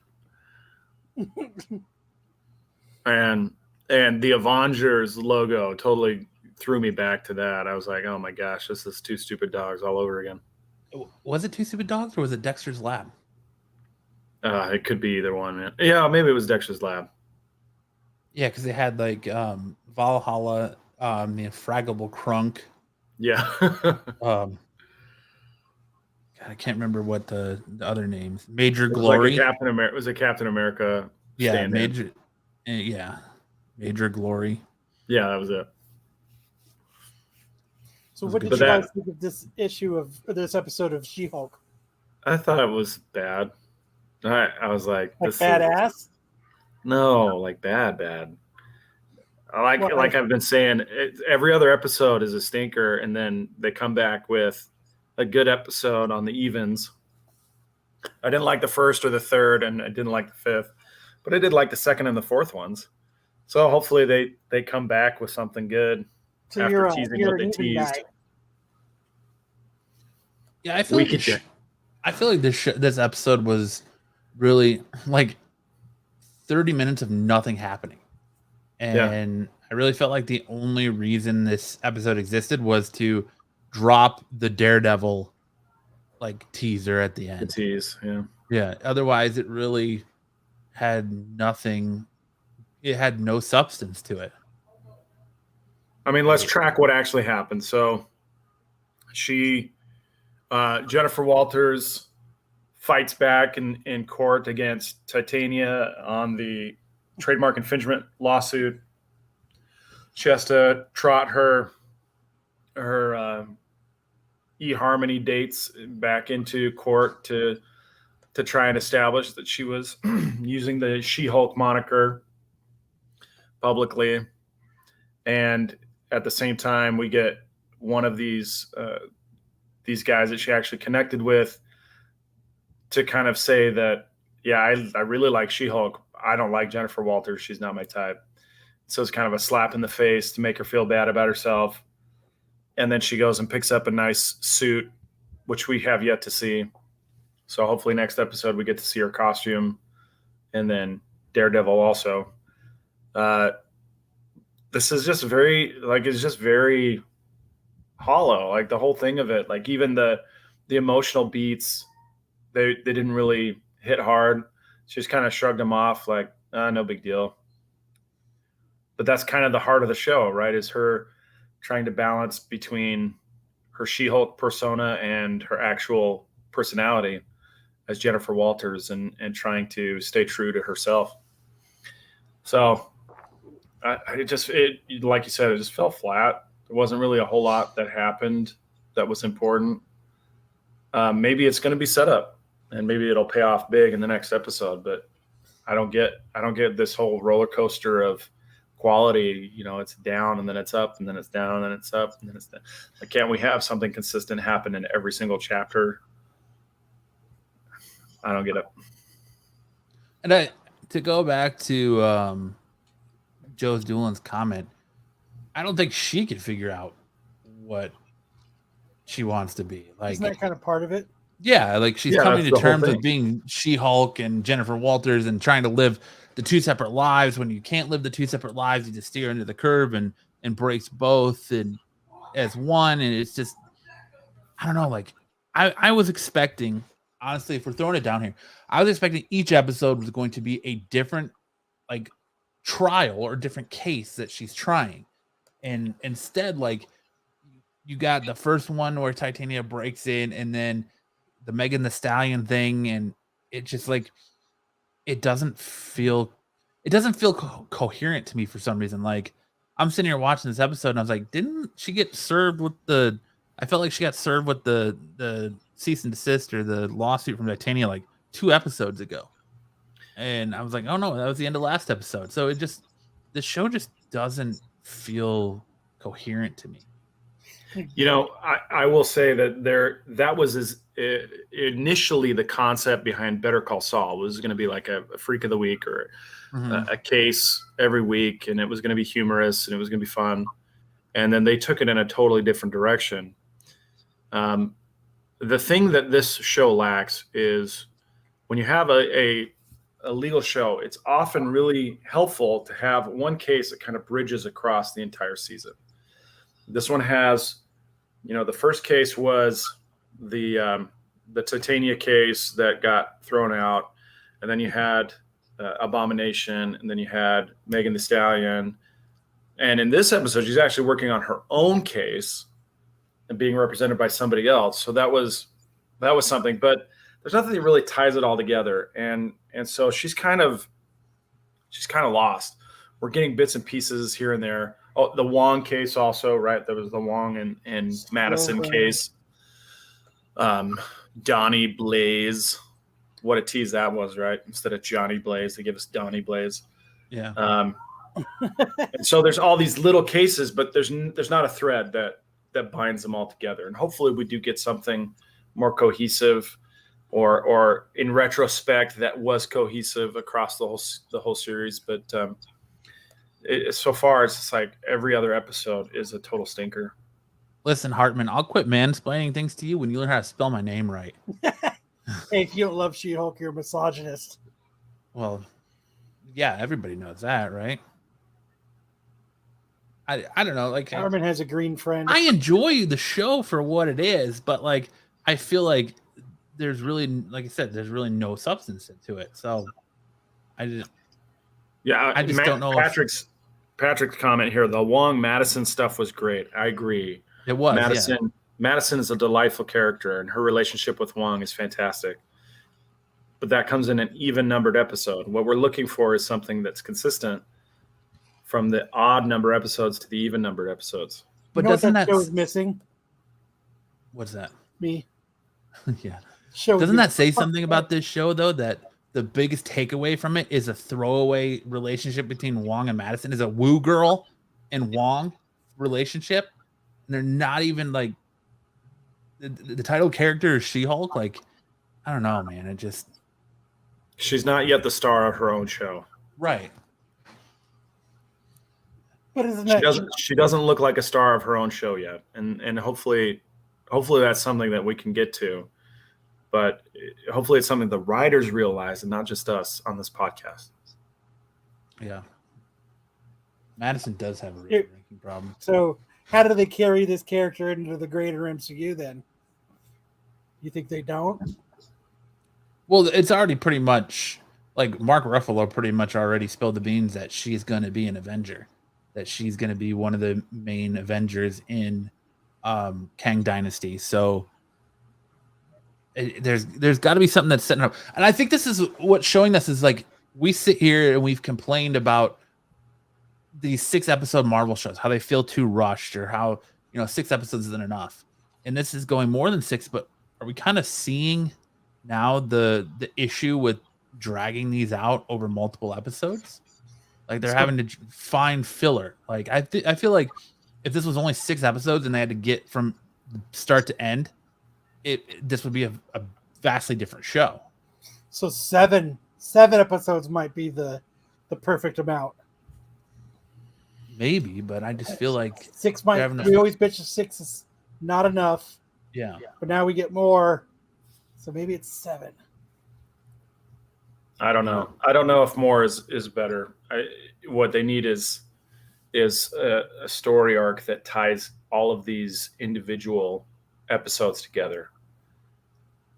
And the Avengers logo totally threw me back to that. I was like, oh my gosh, this is Two Stupid Dogs all over again. Was it Two Stupid Dogs or was it Dexter's Lab? It could be either one. Man. Yeah, maybe it was Dexter's Lab. Yeah, because they had like Valhalla, the Infraggable Crunk. Yeah. God, I can't remember what the other names. Major It was Glory. like it was a Captain America. Yeah, stand-in. Major Glory. Yeah, that was it. So what did you guys think of this episode of She-Hulk? I thought it was bad. I was like this badass? No, like bad. Like I've been saying, every other episode is a stinker, and then they come back with a good episode on the evens. I didn't like the first or the third, and I didn't like the fifth, but I did like the second and the fourth ones. So hopefully they come back with something good after teasing what they teased. Guy. Yeah, I feel like this episode was really like 30 minutes of nothing happening. And I really felt like the only reason this episode existed was to drop the Daredevil like teaser at the The end. tease, yeah. Yeah. Otherwise, it really had nothing. It had no substance to it. I mean, let's track what actually happened. So Jennifer Walters fights back in court against Titania on the trademark infringement lawsuit. She has to trot her eHarmony dates back into court to try and establish that she was using the She-Hulk moniker publicly. And at the same time, we get one of these guys that she actually connected with to kind of say that, yeah, I really like She-Hulk. I don't like Jennifer Walters. She's not my type. So it's kind of a slap in the face to make her feel bad about herself. And then she goes and picks up a nice suit, which we have yet to see. So hopefully next episode we get to see her costume, and then Daredevil also. This is just it's just very hollow. Like the whole thing of it, like even the emotional beats, they didn't really hit hard. She just kind of shrugged them off like, no big deal. But that's kind of the heart of the show, right? Is her trying to balance between her She-Hulk persona and her actual personality as Jennifer Walters, and trying to stay true to herself. So it like you said, it just fell flat. There wasn't really a whole lot that happened that was important. Maybe it's going to be set up, and maybe it'll pay off big in the next episode. But I don't get this whole roller coaster of quality. You know, it's down and then it's up, and then it's down and then it's up, and then it's down. Like, can't we have something consistent happen in every single chapter? I don't get it. And to go back to Joe's Doolin's comment, I don't think she could figure out what she wants to be. Like, isn't that kind of part of it? Yeah, like she's coming to that's the whole terms thing. with being She-Hulk and Jennifer Walters and trying to live the two separate lives. When you can't live the two separate lives, you just steer into the curb and embrace both and as one. And it's just, I don't know. Like I was expecting, honestly, if we're throwing it down here, I was expecting each episode was going to be a different like trial or different case that she's trying. And instead, like, you got the first one where Titania breaks in, and then the Megan Thee Stallion thing, and it just like it doesn't feel coherent to me for some reason. Like, I'm sitting here watching this episode, and I was like, didn't she get served with the? I felt like she got served with the cease and desist or the lawsuit from Titania like 2 episodes ago, and I was like, oh no, that was the end of last episode. So the show just doesn't feel coherent to me. You know, I will say that was initially the concept behind Better Call Saul. It was going to be like a freak of the week or a case every week, and it was going to be humorous and it was going to be fun. And then they took it in a totally different direction. The thing that this show lacks is when you have a legal show, it's often really helpful to have one case that kind of bridges across the entire season. This one has, the first case was the Titania case that got thrown out, and then you had Abomination, and then you had Megan Thee Stallion. And in this episode, she's actually working on her own case and being represented by somebody else. So that was something, but there's nothing that really ties it all together. And so she's kind of lost. We're getting bits and pieces here and there. Oh, the Wong case also, right? There was the Wong and Madison case. Donnie Blaze. What a tease that was, right? Instead of Johnny Blaze, they give us Donnie Blaze. Yeah. And so there's all these little cases, but there's not a thread that binds them all together. And hopefully we do get something more cohesive, or in retrospect that was cohesive across the whole series. But so far it's just like every other episode is a total stinker. Listen, Hartman, I'll quit mansplaining things to you when you learn how to spell my name right. Hey, if you don't love She-Hulk, you're a misogynist. Well, yeah, everybody knows that, right? I don't know. Like Carmen has a green friend. I enjoy the show for what it is, but like I feel like there's really, like I said, there's really no substance to it. So I just don't know. Patrick's comment here. The Wong Madison stuff was great. I agree. It was Madison. Madison is a delightful character, and her relationship with Wong is fantastic. But that comes in an even-numbered episode. What we're looking for is something that's consistent from the odd number episodes to the even-numbered episodes. But doesn't that show is missing? What's that? Me. Yeah. Show Doesn't that say something about this show though? That the biggest takeaway from it is a throwaway relationship between Wong and Madison, is a woo girl and Wong relationship. And they're not even like the title character is She-Hulk. Like, I don't know, man. It just, she's not yet the star of her own show. Right. But isn't that she doesn't look like a star of her own show yet. And hopefully that's something that we can get to. But hopefully it's something the writers realize and not just us on this podcast. Yeah. Madison does have a ranking problem. So how do they carry this character into the greater MCU then? You think they don't? Well, it's already pretty much like Mark Ruffalo pretty much already spilled the beans that she's going to be an Avenger, that she's going to be one of the main Avengers in Kang Dynasty. So there's got to be something that's setting up. And I think this is what's showing us is like we sit here and we've complained about these 6-episode Marvel shows, how they feel too rushed or how, 6 episodes isn't enough. And this is going more than 6, but are we kind of seeing now the issue with dragging these out over multiple episodes? Like they're having to find filler. Like I feel like if this was only 6 episodes and they had to get from start to end, this would be a vastly different show. So 7 episodes might be the perfect amount. Maybe, but I just feel like 6 might. We always bitch that 6 is not enough. Yeah. But now we get more, so maybe it's 7. I don't know. I don't know if more is better. What they need is a story arc that ties all of these individual episodes together.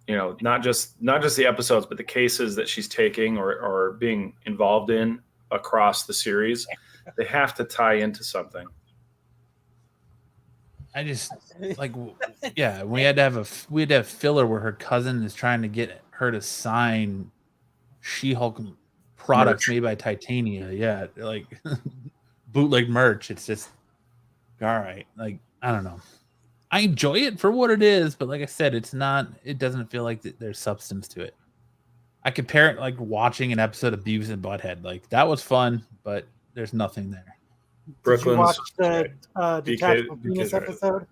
Not just the episodes, but the cases that she's taking or being involved in across the series. They have to tie into something. I just like, yeah, we had to have filler where her cousin is trying to get her to sign She-Hulk products made by Titania. Yeah, like bootleg merch. It's just all right. Like, I don't know. I enjoy it for what it is, but like I said, it doesn't feel like there's substance to it. I compare it like watching an episode of Beavis and Butthead. Like that was fun, but there's nothing there. Did you watch the Detachable Penis episode?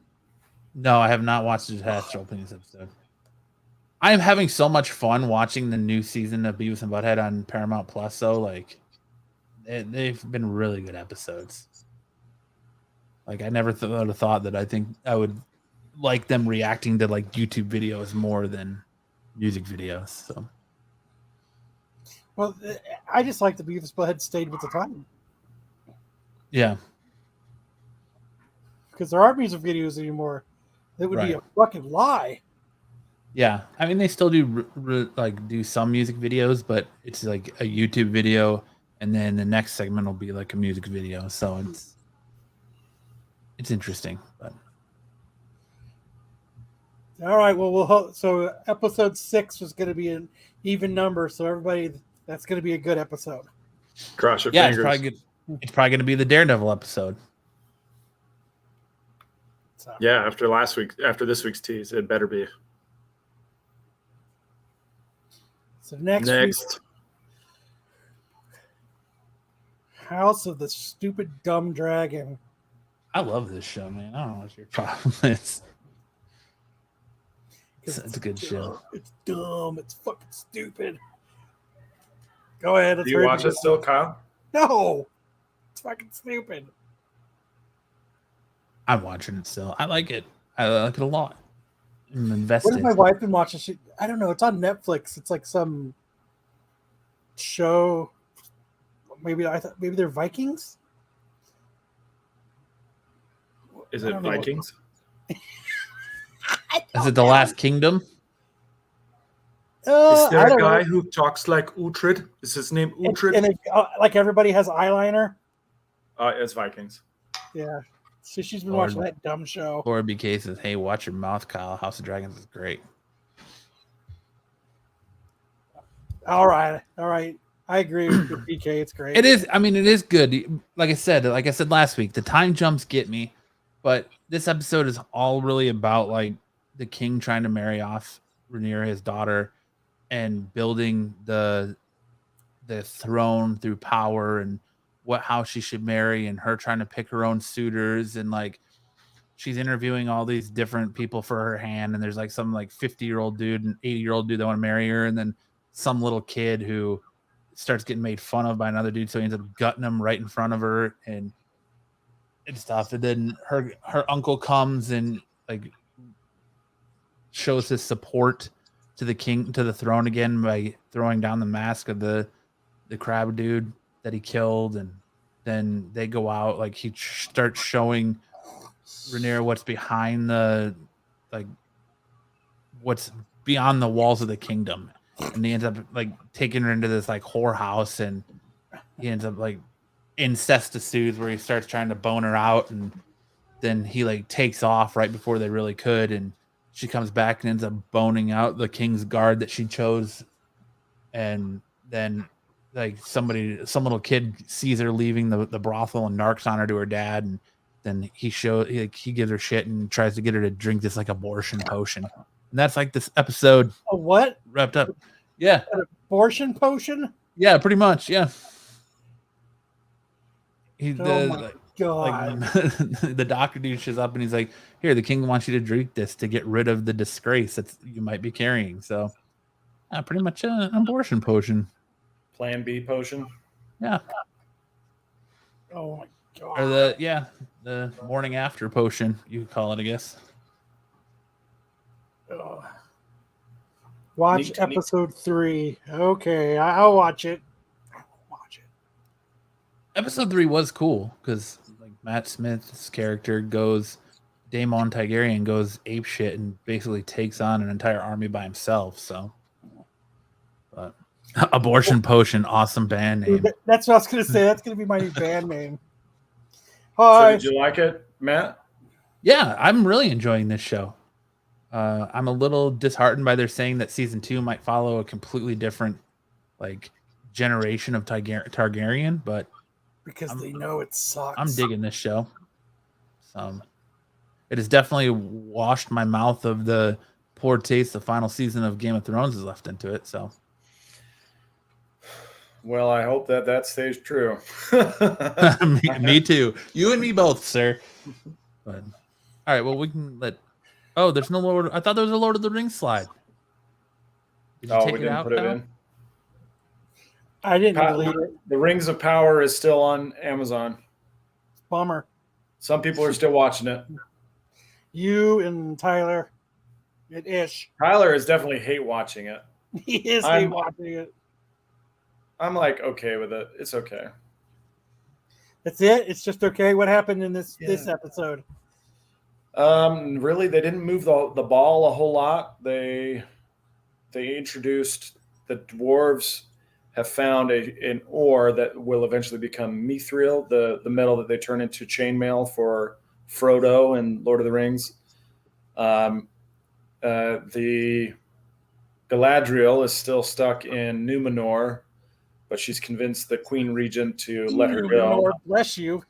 No, I have not watched the Detachable Penis episode. I am having so much fun watching the new season of Beavis and Butthead on Paramount Plus. So like, they've been really good episodes. Like I never would have thought that I think I would like them reacting to like YouTube videos more than music videos. So, well, I just like the Beavis Butthead stayed with the time. Yeah, because there aren't music videos anymore. That would be a fucking lie. Yeah, I mean they still do do some music videos, but it's like a YouTube video, and then the next segment will be like a music video. So it's interesting. But all right, well we'll hope. So episode 6 was going to be an even number, so everybody, that's going to be a good episode. Cross your fingers. It's probably going to be the Daredevil episode. So. Yeah, after this week's tease, it better be. So next week, House of the Stupid Dumb Dragon. I love this show, man. I don't know what your problem is. It's a good show. It's dumb. It's fucking stupid. Go ahead. Do you watch it still, Kyle? No. It's fucking stupid. I'm watching it still. I like it. I like it a lot. I'm invested. What has my wife been watching? I don't know. It's on Netflix. It's like some show. Maybe they're Vikings. Is I it don't know what- Vikings? Is it the Last Kingdom? Is I there a don't guy know. who talks like Uhtred? Is his name Uhtred? And like everybody has eyeliner. It's Vikings. Yeah. So she's been Lord. watching that dumb show. Laura BK says, "Hey, watch your mouth, Kyle. House of Dragons is great." All right. I agree with BK. It's great. It is. I mean, it is good. Like I said last week, the time jumps get me, but this episode is all really about like the king trying to marry off Rhaenyra, his daughter, and building the throne through power and how she should marry, and her trying to pick her own suitors, and like she's interviewing all these different people for her hand, and there's like some like 50-year-old dude and 80-year-old dude that want to marry her, and then some little kid who starts getting made fun of by another dude, so he ends up gutting him right in front of her and stuff. And then her uncle comes and like shows his support to the king, to the throne again, by throwing down the mask of the crab dude that he killed. And then they go out, like he starts showing Rhaenyra what's behind what's beyond the walls of the kingdom. And he ends up like taking her into this like whorehouse, and he ends up like incestuous where he starts trying to bone her out, and then he like takes off right before they really could, and she comes back and ends up boning out the king's guard that she chose. And then like some little kid sees her leaving the brothel and narcs on her to her dad, and then he gives her shit and tries to get her to drink this like abortion potion. And that's like this episode A what? wrapped up. Yeah. An abortion potion? Yeah, pretty much. Yeah. Oh my God. The doctor dude shows up and he's like, "Here, the king wants you to drink this to get rid of the disgrace that you might be carrying." So, pretty much an abortion potion. Plan B potion. Yeah. Oh my God. Or the morning after potion, you could call it, I guess. Ugh. Watch Neat. episode 3. Okay, I'll watch it. Episode 3 was cool because like Matt Smith's character Daemon Targaryen goes apeshit and basically takes on an entire army by himself. So, but abortion potion, awesome band name. That's what I was gonna say. That's gonna be my new band name. So Hi. did you like it, Matt? Yeah, I'm really enjoying this show. I'm a little disheartened by their saying that season 2 might follow a completely different like generation of Targaryen, but Because they know it sucks. I'm digging this show. So it has definitely washed my mouth of the poor taste the final season of Game of Thrones has left into it. So, Well, I hope that stays true. me too. You and me both, sir. But all right, well, we can let. Oh, there's no Lord. I thought there was a Lord of the Rings slide. Did you Oh, take we it didn't out? put it Kyle? in. I didn't delete it. The Rings of Power is still on Amazon. Bummer. Some people are still watching it. You and Tyler and Ish. Tyler is definitely hate watching it. He is I'm- watching it. I'm like okay with it. It's okay. That's it. It's just okay. What happened in this episode? Really, they didn't move the ball a whole lot. They introduced the dwarves have found an ore that will eventually become mithril, the metal that they turn into chainmail for Frodo and Lord of the Rings. The Galadriel is still stuck in Numenor, but she's convinced the Queen Regent to let her go. Lord bless you.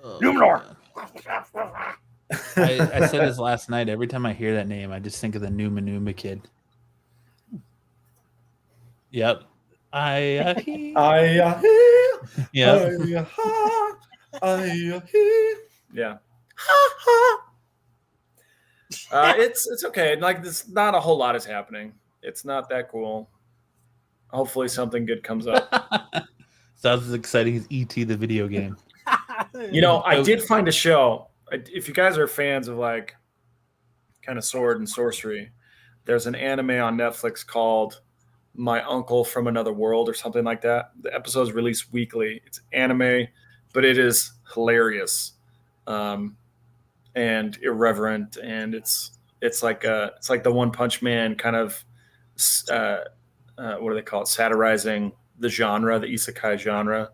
Oh, Numenor. I said this last night. Every time I hear that name, I just think of the Numa kid. Yep. Yeah. Yeah. It's okay. Like this, not a whole lot is happening. It's not that cool. Hopefully, something good comes up. Sounds as exciting as E.T. the video game. You know, I did find a show. If you guys are fans of like kind of sword and sorcery, there's an anime on Netflix called My Uncle from Another World or something like that. The episodes released weekly. It's anime, but it is hilarious, and irreverent, and it's like the One Punch Man kind of what do they call it? Satirizing the genre, the isekai genre.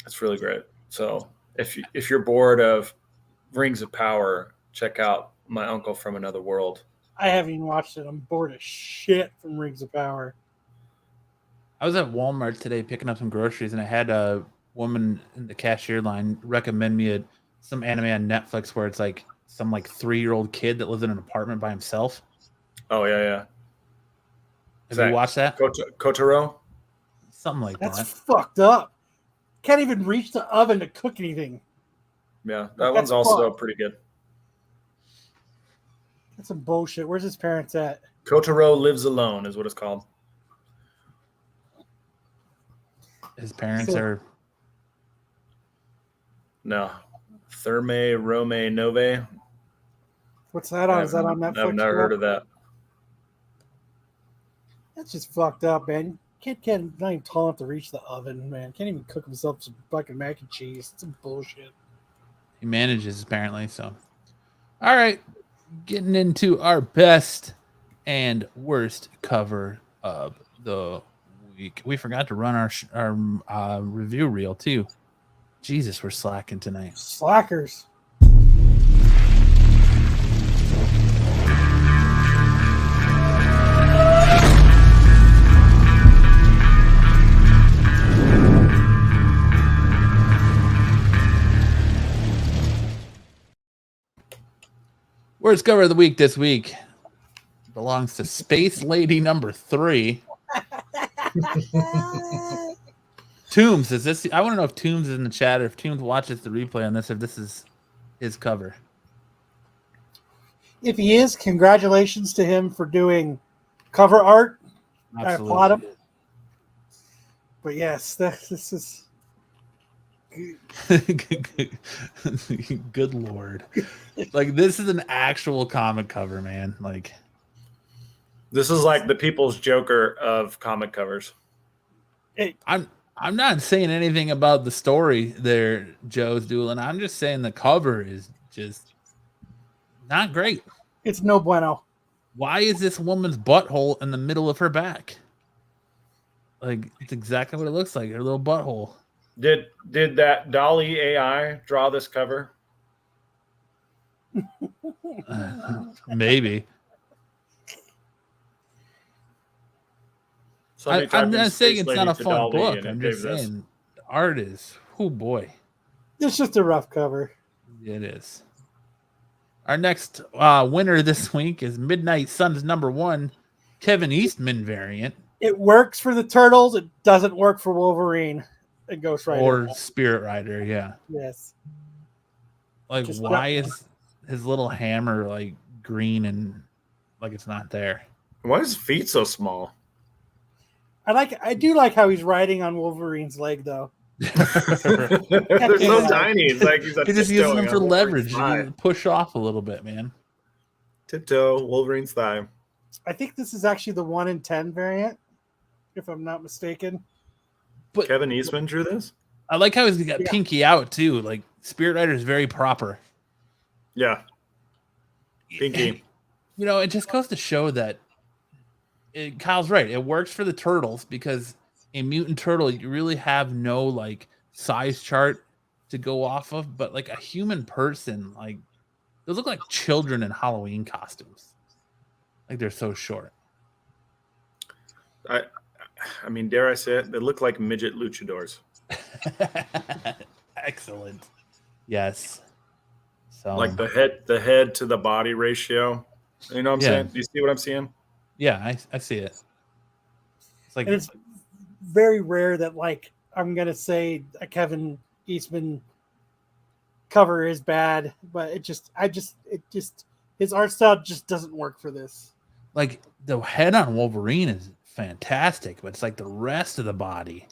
It's really great. So if you're bored of Rings of Power, check out My Uncle from Another World. I haven't even watched it. I'm bored as shit from Rings of Power. I was at Walmart today picking up some groceries, and I had a woman in the cashier line recommend me some anime on Netflix where it's like some 3-year-old kid that lives in an apartment by himself. Oh yeah. Have you watched that? Kotaro? Something like That's that. fucked up. Can't even reach the oven to cook anything. Yeah, that one's also pretty good. That's some bullshit. Where's his parents at? Kotaro Lives Alone is what it's called. His parents are... No. Therme Rome Nove. What's that on? Is that on Netflix? I've never heard of that. That's just fucked up, man. Kid can't not even tall enough to reach the oven, man. Can't even cook himself some fucking mac and cheese. It's some bullshit. He manages, apparently, so. All right. Getting into our best and worst cover of the week. We forgot to run our review reel, too. Jesus, we're slacking tonight. Slackers. Worst cover of the week this week belongs to Space Lady number 3. Toombs, is this? I want to know if Toombs is in the chat or if Toombs watches the replay on this, if this is his cover. If he is, congratulations to him for doing cover art. Absolutely. I applaud him. But yes, this is... Good Lord. Like, this is an actual comic cover, man. Like, this is like the People's Joker of comic covers. I'm not saying anything about the story there, Joe's Doolin. I'm just saying the cover is just not great. It's no bueno. Why is this woman's butthole in the middle of her back? Like, it's exactly what it looks like, her little butthole. Did that Dolly AI draw this cover? Maybe. I'm not saying it's not a fun book. I'm just saying the art is, oh boy. It's just a rough cover. It is. Our next winner this week is Midnight Suns #1, Kevin Eastman variant. It works for the Turtles. It doesn't work for Wolverine and Ghost Rider. Or Spirit Rider, yeah. Yes. Like, Just why is his little hammer like green and like it's not there? Why is his feet so small? I do like how he's riding on Wolverine's leg, though. They're so tiny. It's like he's just using them for leverage. You push off a little bit, man. Tiptoe, Wolverine's thigh. I think this is actually the 1 in 10 variant, if I'm not mistaken. But Kevin Eastman drew this? I like how he's got pinky out too. Like, Spirit Rider is very proper. Yeah. Pinky. You know, it just goes to show that Kyle's right. It works for the turtles because a mutant turtle, you really have no like size chart to go off of, but like a human person, like they look like children in Halloween costumes. Like, they're so short. I mean, dare I say it? They look like midget luchadors. Excellent. Yes. So, like the head to the body ratio. You know what I'm saying? Do you see what I'm seeing? Yeah, I see it. It's like, and it's very rare that, like, I'm gonna say a Kevin Eastman cover is bad, but it just his art style just doesn't work for this. Like, the head on Wolverine is fantastic, but it's like the rest of the body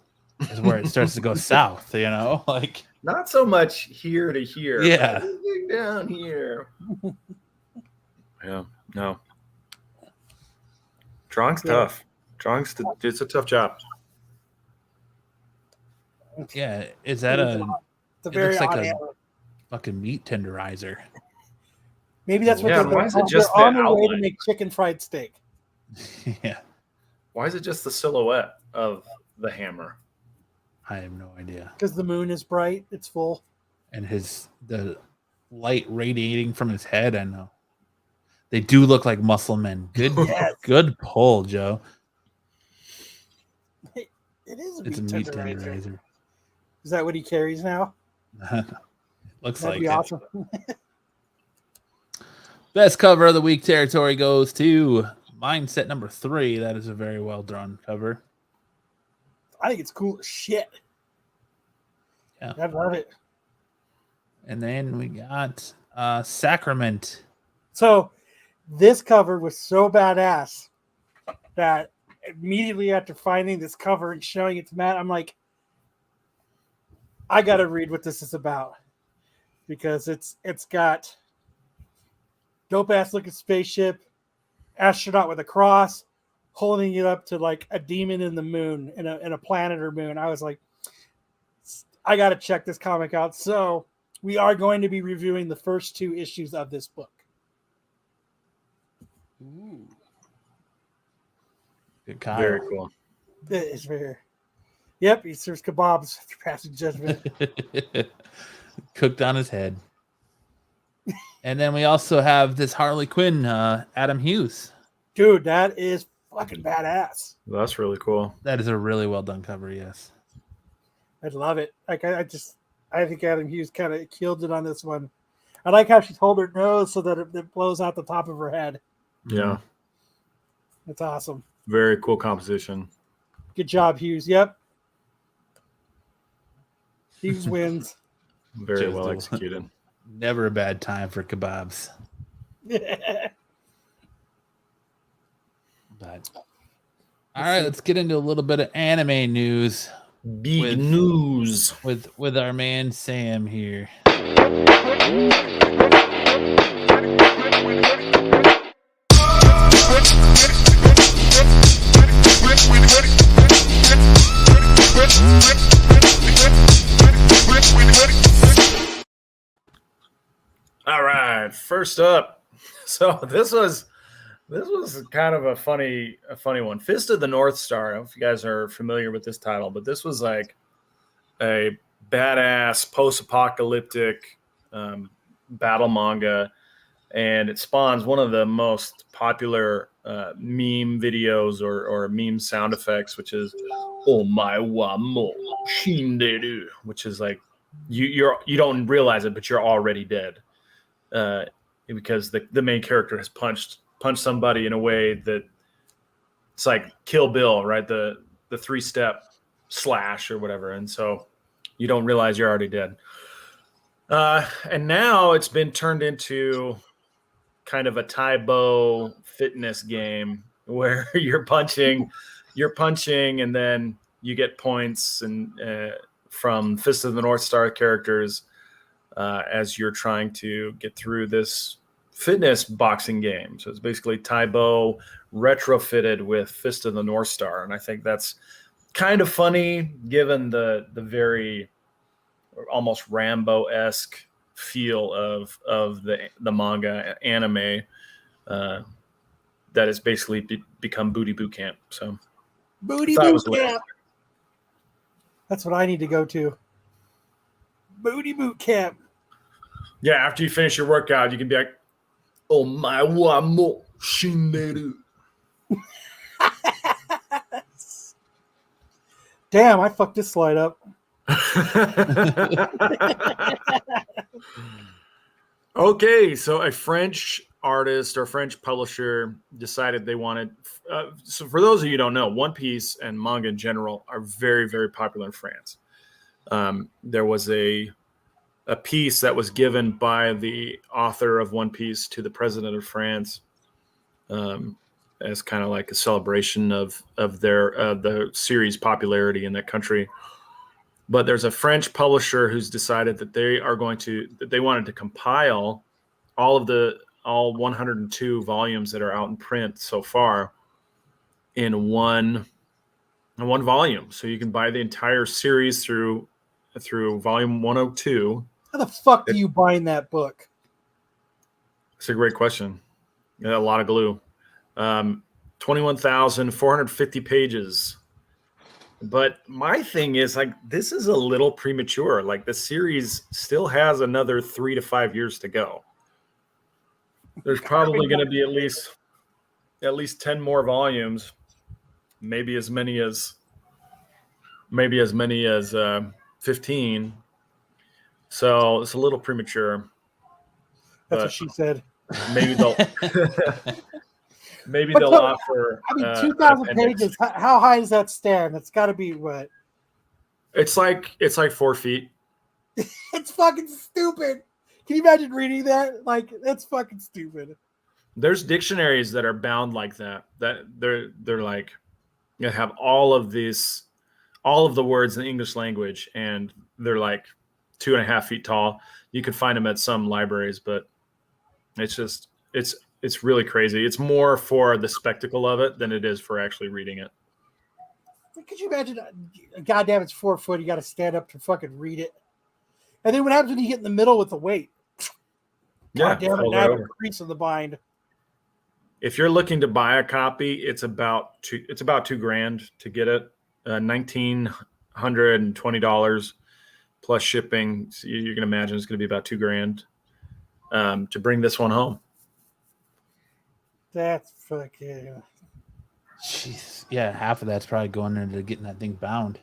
is where it starts to go south, you know? Like, not so much here to here. Yeah. Down here. Yeah, no. Drawing's tough. It's a tough job. Yeah, is that It's a? a It very looks like odd a hammer. fucking meat tenderizer. Maybe that's what Yeah, they're why is it doing. just They're the on their way to outline? make chicken fried steak. Yeah, Why is it just the silhouette of the hammer? I have no idea. Because the moon is bright, it's full. And the light radiating from his head. I know. They do look like muscle men. Good, Yes. good pull, Joe. It is a It's a meat meat tenderizer. tenderizer. Is that what he carries now? Looks That'd like be it. awesome. Best cover of the week territory goes to Mindset number 3. That is a very well drawn cover. I think it's cool as shit. Yeah. I love it. And then we got Sacrament. So this cover was so badass that immediately after finding this cover and showing it to Matt, I'm like, I gotta read what this is about. Because it's got dope ass looking spaceship, astronaut with a cross, holding it up to like a demon in the moon, in a planet or moon. I was like, I gotta check this comic out. So we are going to be reviewing the first 2 issues of this book. Ooh. Good Kyle. Very cool. It is very. Yep, he serves kebabs after passing judgment. Cooked on his head. And then we also have this Harley Quinn, Adam Hughes. Dude, that is fucking badass. That's really cool. That is a really well done cover, yes. I love it. Like I think Adam Hughes kind of killed it on this one. I like how she hold her nose so that it blows out the top of her head. Yeah. That's awesome. Very cool composition. Good job, Hughes. Yep. Hughes wins. Very Just well a- executed. Never a bad time for kebabs. But all right, let's get into a little bit of anime news Big news. with our man Sam here. All right, first up. So this was kind of a funny one. Fist of the North Star. I don't know if you guys are familiar with this title, but this was like a badass post-apocalyptic battle manga, and it spawns one of the most popular meme videos or meme sound effects, which is "Oh my wa mo shinderu," which is like you don't realize it, but you're already dead. Because the main character has punched somebody in a way that it's like Kill Bill, right? The 3-step slash or whatever. And so you don't realize you're already dead. And now it's been turned into kind of a Taibo fitness game where you're punching and then you get points and from Fist of the North Star characters as you're trying to get through this fitness boxing game. So it's basically Taibo retrofitted with Fist of the North Star. And I think that's kind of funny given the very almost Rambo-esque feel of the manga anime that has basically become Booty Boot Camp. So Booty thought it boot was lit. camp. That's what I need to go to. Booty boot camp. Yeah, after you finish your workout, you can be like, "Oh my wa mo shinderu." Damn, I fucked this slide up. Okay, so a French artist or French publisher decided they wanted. So for those of you who don't know, One Piece and manga in general are very, very popular in France. There was a piece that was given by the author of One Piece to the president of France as kind of like a celebration of the series' popularity in that country. But there's a French publisher who's decided that they wanted to compile all 102 volumes that are out in print so far in one in one volume. So you can buy the entire series through volume 102. How the fuck do you bind that book? It's a great question. A lot of glue. 21,450 pages. But my thing is, like, this is a little premature. Like, the series still has another 3 to 5 years to go. There's probably going to be at least 10 more volumes, maybe as many as 15. So it's a little premature. That's what she said. Maybe they'll But offer. I mean, 2,000 pages. How high does that stand? It's got to be what? It's like 4 feet. It's fucking stupid. Can you imagine reading that? Like, that's fucking stupid. There's dictionaries that are bound like that. That they're like, you have all of the words in the English language, and they're like 2.5 feet tall. You could find them at some libraries, but it's really crazy. It's more for the spectacle of it than it is for actually reading it. Could you imagine? Goddamn, it's 4 foot. You got to stand up to fucking read it. And then what happens when you get in the middle with the weight? Yeah, goddamn it! Now a crease in the bind. If you're looking to buy a copy, it's about $2,000 to get it. $1,920 plus shipping. So you can imagine it's going to be about $2,000 to bring this one home. That's fucking. Jeez. Yeah, half of that's probably going into getting that thing bound.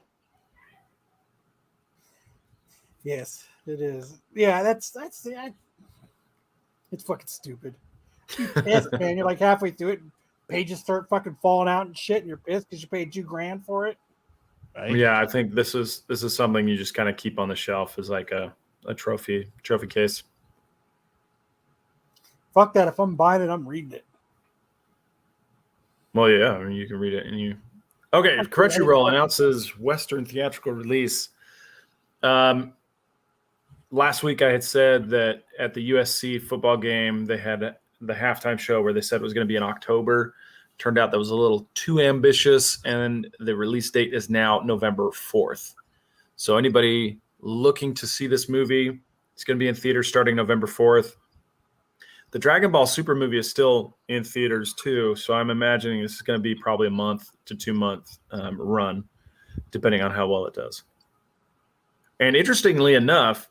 Yes, it is. Yeah, that's it's fucking stupid. You're pissed, man. You're like halfway through it, and pages start fucking falling out and shit, and you're pissed because you paid $2,000 for it. Right? Yeah, I think this is something you just kind of keep on the shelf as like a trophy case. Fuck that. If I'm buying it, I'm reading it. Well, yeah, I mean, you can read it and you. Okay, Crunchyroll announces Western theatrical release. Last week I had said that at the USC football game they had the halftime show where they said it was going to be in October. Turned out that was a little too ambitious, and the release date is now November 4th. So anybody looking to see this movie, it's going to be in theaters starting November 4th. The Dragon Ball Super movie is still in theaters too, so I'm imagining this is going to be probably a month to 2 month run, depending on how well it does. And interestingly enough,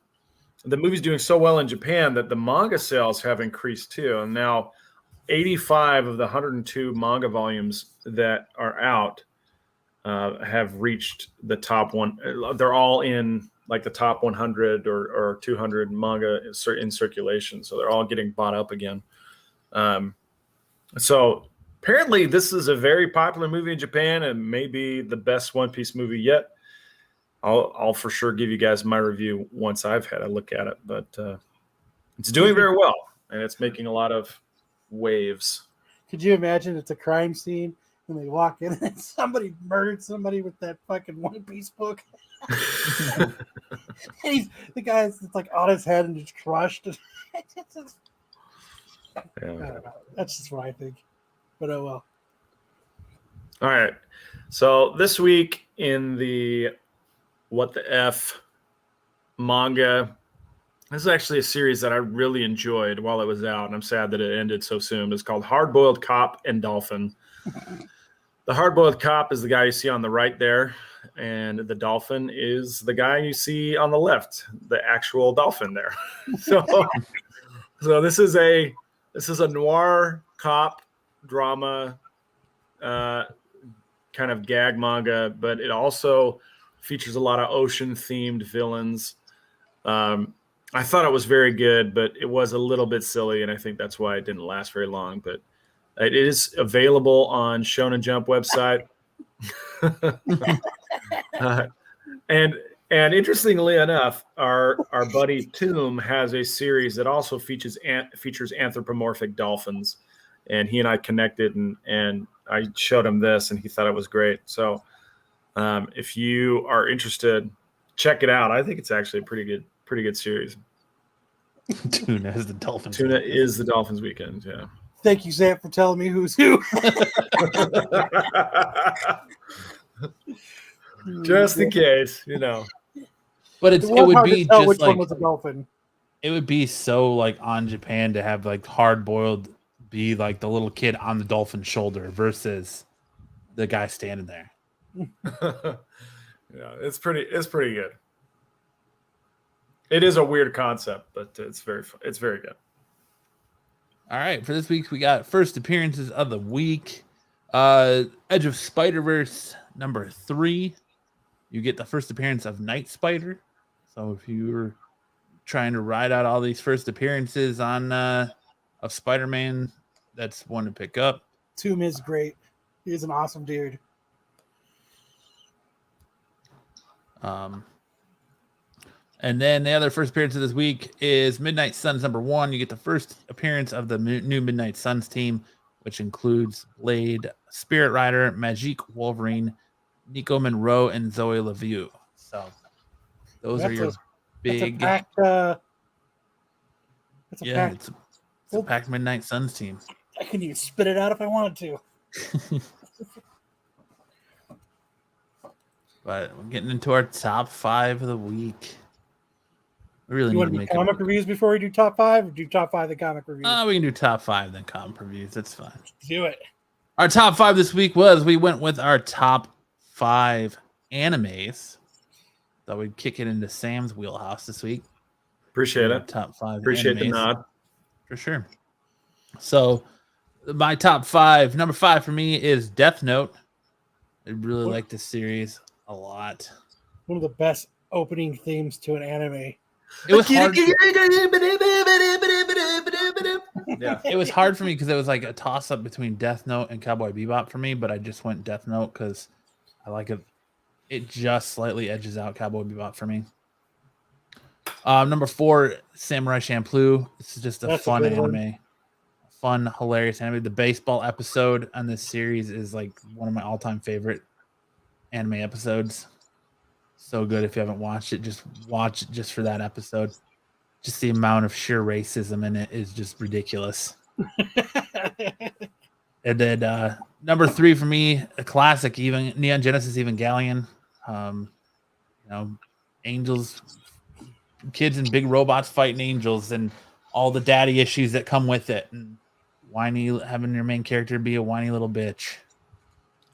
the movie's doing so well in Japan that the manga sales have increased too. And now 85 of the 102 manga volumes that are out have reached the top one. They're all in like the top 100 or 200 manga in circulation. So they're all getting bought up again. So apparently this is a very popular movie in Japan and maybe the best One Piece movie yet. I'll for sure give you guys my review once I've had a look at it, but it's doing very well and it's making a lot of waves. Could you imagine it's a crime scene and they walk in and somebody murdered somebody with that fucking One Piece book? And the guy's like on his head and just crushed. Yeah. That's just what I think. But oh well. All right. So this week in the What the F manga, this is actually a series that I really enjoyed while it was out, and I'm sad that it ended so soon. It's called Hard-Boiled Cop and Dolphin. The hard-boiled cop is the guy you see on the right there, and the dolphin is the guy you see on the left, the actual dolphin there. So this is a noir cop drama kind of gag manga, but it also features a lot of ocean-themed villains. I thought it was very good, but it was a little bit silly, and I think that's why it didn't last very long. But it is available on Shonen Jump website. And interestingly enough, our buddy Tomb has a series that also features anthropomorphic dolphins, and he and I connected, and I showed him this, and he thought it was great. So if you are interested, check it out. I think it's actually a pretty good series. Tuna is the Dolphins. Tuna is the Dolphins weekend. Yeah. Thank you, Zach, for telling me who's who. Just in case, you know. But It it was would hard to be tell just which one like was a dolphin. it would be so like on Japan to have like hard boiled be like the little kid on the dolphin's shoulder versus the guy standing there. Yeah, it's pretty good. It is a weird concept, but it's very good. All right, for this week we got first appearances of the week. Edge of Spider-Verse number 3. You get the first appearance of Night Spider. So if you were trying to ride out all these first appearances on of Spider-Man, that's one to pick up. Toom is great. He's an awesome dude. And then the other first appearance of this week is Midnight Suns number 1. You get the first appearance of the new Midnight Suns team, which includes Blade, Spirit Rider, Magique, Wolverine, Nico Monroe, and Zoe LaVue. So those are your big. That's a pack. It's a packed Midnight Suns team. I couldn't even spit it out if I wanted to. But we're getting into our top 5 of the week. We really You need want to to do make comic reviews before we do top 5, or do top 5 the comic reviews? we can do top 5 then comic reviews. That's fine. Do it. Our top 5 this week we went with our top 5 animes. Thought we'd kick it into Sam's wheelhouse this week. Appreciate it. Top 5. Appreciate animes. the nod. For sure. So my top 5, number 5 for me is Death Note. I really like this series a lot. One of the best opening themes to an anime. It was hard. Yeah. It was hard for me because it was like a toss up between Death Note and Cowboy Bebop for me, but I just went Death Note because I like it. It just slightly edges out Cowboy Bebop for me. Number 4, Samurai Champloo. This is just a fun anime. Fun, hilarious anime. The baseball episode on this series is like one of my all-time favorite anime episodes. So good. If you haven't watched it, just watch it just for that episode. Just the amount of sheer racism in it is just ridiculous. And then number 3 for me, a classic, even Neon Genesis Evangelion. Angels, kids and big robots fighting angels, and all the daddy issues that come with it, and having your main character be a whiny little bitch.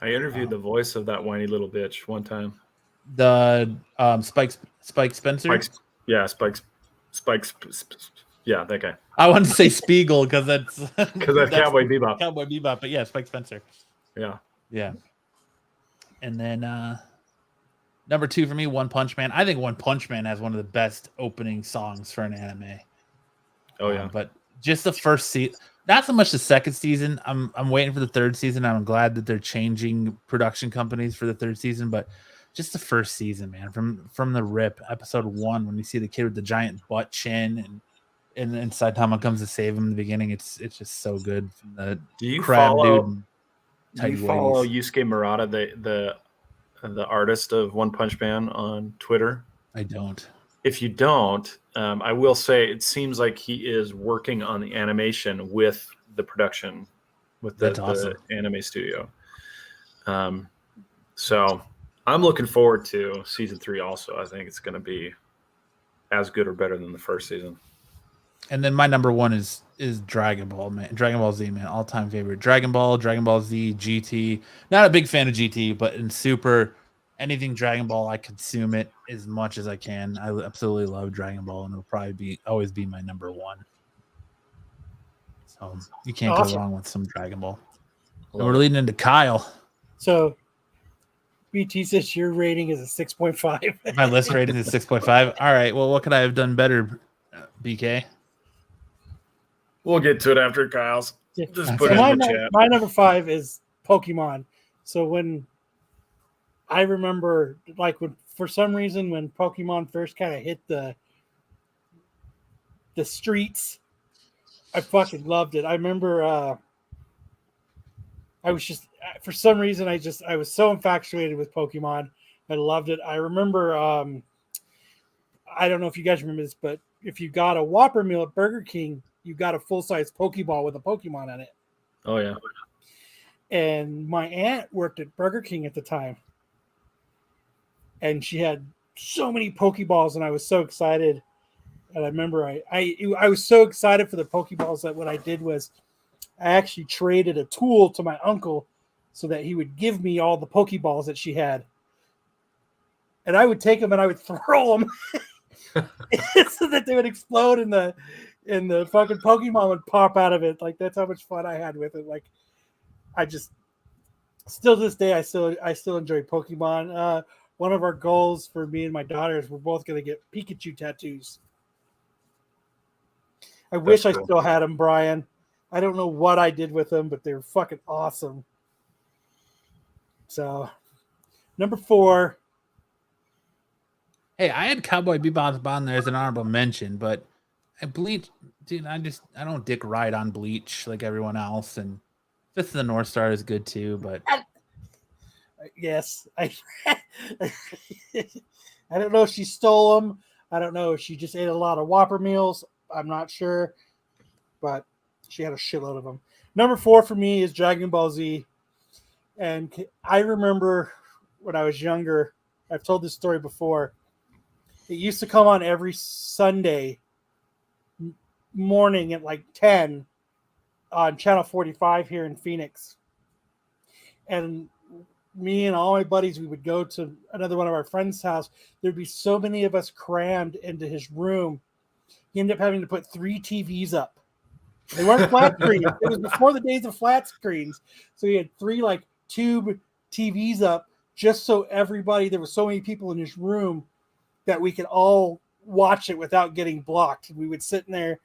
I interviewed the voice of that whiny little bitch one time. The Spike Spencer. Spike. Yeah, that guy. I want to say Spiegel because that's Cowboy Bebop. Cowboy Bebop, but yeah, Spike Spencer. Yeah. And then number 2 for me, One Punch Man. I think One Punch Man has one of the best opening songs for an anime. Oh yeah. But just the first season, not so much the second season. I'm waiting for the third season. I'm glad that they're changing production companies for the third season, but just the first season, man, from the rip, episode 1, when you see the kid with the giant butt chin and Saitama comes to save him in the beginning, it's just so good. From the Do you crab follow Yusuke Murata, the artist of One Punch Man, on Twitter? I don't. If you don't, I will say it seems like he is working on the animation with the production, with the anime studio. So I'm looking forward to season 3 also. I think it's going to be as good or better than the first season. And then my number 1 is Dragon Ball, man. Dragon Ball Z, man. All-time favorite. Dragon Ball Z, GT. Not a big fan of GT, but in Super, anything Dragon Ball, I consume it as much as I can. I absolutely love Dragon Ball, and it'll probably always be my number 1. So you can't go wrong with some Dragon Ball. And we're leading into Kyle. So BT says your rating is a 6.5. My list rating is 6.5. All right. Well, what could I have done better, BK? We'll get to it after Kyle's. Just put So it in the chat. my number 5 is Pokemon. So when I remember, like, for some reason when Pokemon first kind of hit the streets, I fucking loved it. I remember I was just, for some reason, I was so infatuated with Pokemon. I loved it. I remember, I don't know if you guys remember this, but if you got a Whopper meal at Burger King, you got a full-size Pokeball with a Pokemon in it. Oh, yeah. And my aunt worked at Burger King at the time. and she had so many Pokeballs, and I was so excited. And I remember I was so excited for the Pokeballs that what I did was I actually traded a tool to my uncle so that he would give me all the Pokeballs that she had. And I would take them and I would throw them so that they would explode and the fucking Pokemon would pop out of it. Like, that's how much fun I had with it. Like, I just still to this day I still enjoy Pokemon. One of our goals for me and my daughter is we're both going to get Pikachu tattoos. I wish I still had them, Brian. I don't know what I did with them, but they're fucking awesome. So, number 4. Hey, I had Cowboy Bebop on there as an honorable mention, but Bleach, dude, I don't dick ride on Bleach like everyone else, and Fist of the North Star is good too, but yes, I don't know if she stole them. I don't know if she just ate a lot of Whopper meals. I'm not sure, but she had a shitload of them. Number 4 for me is Dragon Ball Z, and I remember when I was younger. I've told this story before. It used to come on every Sunday morning at like 10 on Channel 45 here in Phoenix. And me and all my buddies, we would go to another one of our friends' house. There'd be so many of us crammed into his room. He ended up having to put 3 TVs up. They weren't flat screens. It was before the days of flat screens. So he had 3 like tube TVs up just so everybody, there were so many people in his room that we could all watch it without getting blocked. We would sit in there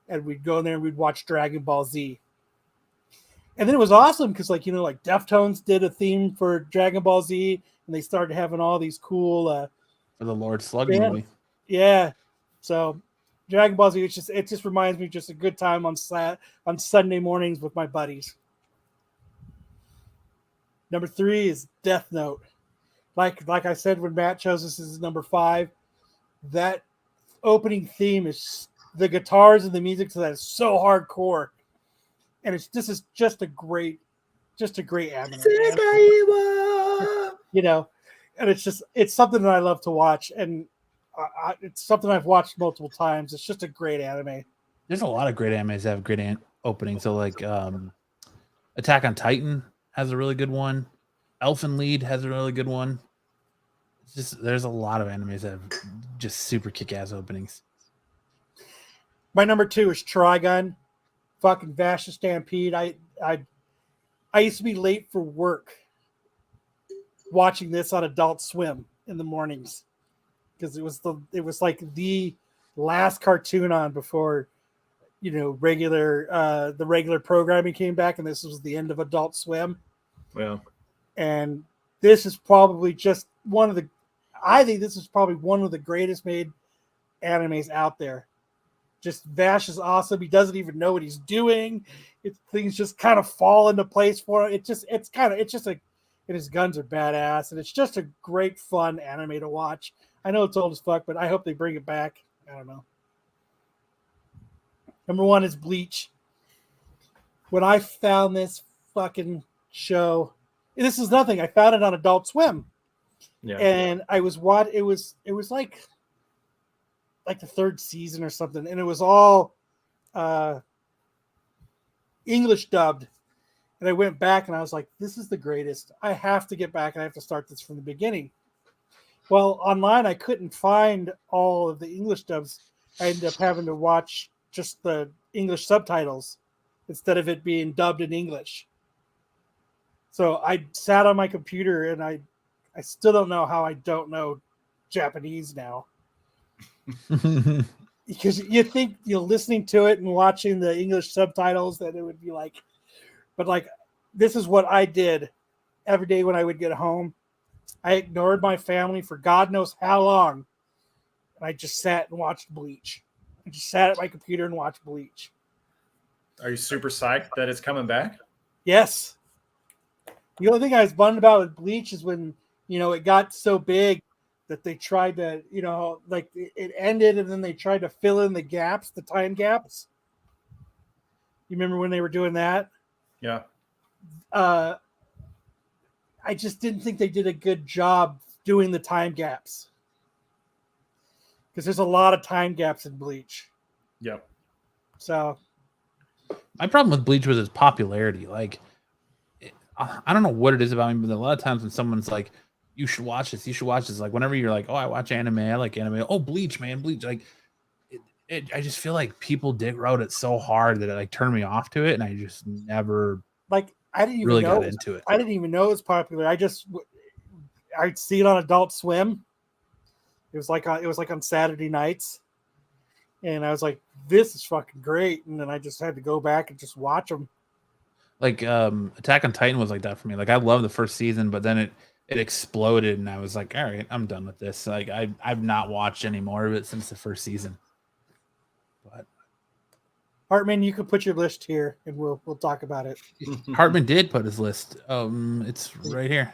and we'd go in there and we'd watch Dragon Ball Z. And then it was awesome because, like, like Deftones did a theme for Dragon Ball Z, and they started having all these cool for the Lord Slug movie. Yeah. So Dragon Ball Z, it just reminds me of just a good time on Sunday mornings with my buddies. Number 3 is Death Note. Like I said when Matt chose this as number 5, that opening theme is the guitars and the music to that is so hardcore, and this is just a great anime. And it's something that I love to watch, and it's something I've watched multiple times. It's just a great anime. There's a lot of great animes that have great openings. So like Attack on Titan has a really good one. Elfen Lied has a really good one. There's a lot of animes that have just super kick-ass openings. My number 2 is Trigun. Fucking Vash the Stampede. I used to be late for work watching this on Adult Swim in the mornings because it was like the last cartoon on before the regular programming came back, and this was the end of Adult Swim. Well, and this is probably just I think this is probably one of the greatest made animes out there. Just Vash is awesome. He doesn't even know what he's doing. Things just kind of fall into place for him. And his guns are badass, and it's just a great fun anime to watch. I know it's old as fuck, but I hope they bring it back. I don't know. Number 1 is Bleach. When I found this fucking show, this is nothing. I found it on Adult Swim. Yeah. And I was it was like the 3rd season or something, and it was all English dubbed. And I went back and I was like, this is the greatest. I have to get back and I have to start this from the beginning. Well, online I couldn't find all of the English dubs. I ended up having to watch just the English subtitles instead of it being dubbed in English. So I sat on my computer and I still don't know how I don't know Japanese now. Because you think listening to it and watching the English subtitles that it would be like, but like this is what I did every day when I would get home. I ignored my family for God knows how long, and I just sat and watched Bleach. I just sat at my computer and watched Bleach. Are you super psyched that it's coming back? Yes. The only thing I was bummed about with Bleach is when it got so big that they tried to, like it ended and then they tried to fill in the gaps, the time gaps. You remember when they were doing that? Yeah. I just didn't think they did a good job doing the time gaps. Because there's a lot of time gaps in Bleach. Yep. So My problem with Bleach was its popularity. Like, I don't know what it is about me, but a lot of times when someone's like, "You should watch this," like whenever you're like, "Oh, I watch anime, I like anime." Oh, Bleach, man, Bleach. Like, I just feel like people wrote it so hard that it like turned me off to it, and I just never like I didn't even really know got into it. I didn't even know it was popular. I'd see it on Adult Swim. It was like on Saturday nights, and I was like, "This is fucking great." And then I just had to go back and just watch them. Like Attack on Titan was like that for me. Like I love the first season, but then it exploded, and I was like, all right, I'm done with this. Like I've not watched any more of it since the first season. But Hartman, you can put your list here, and we'll talk about it. Hartman did put his list. It's right here.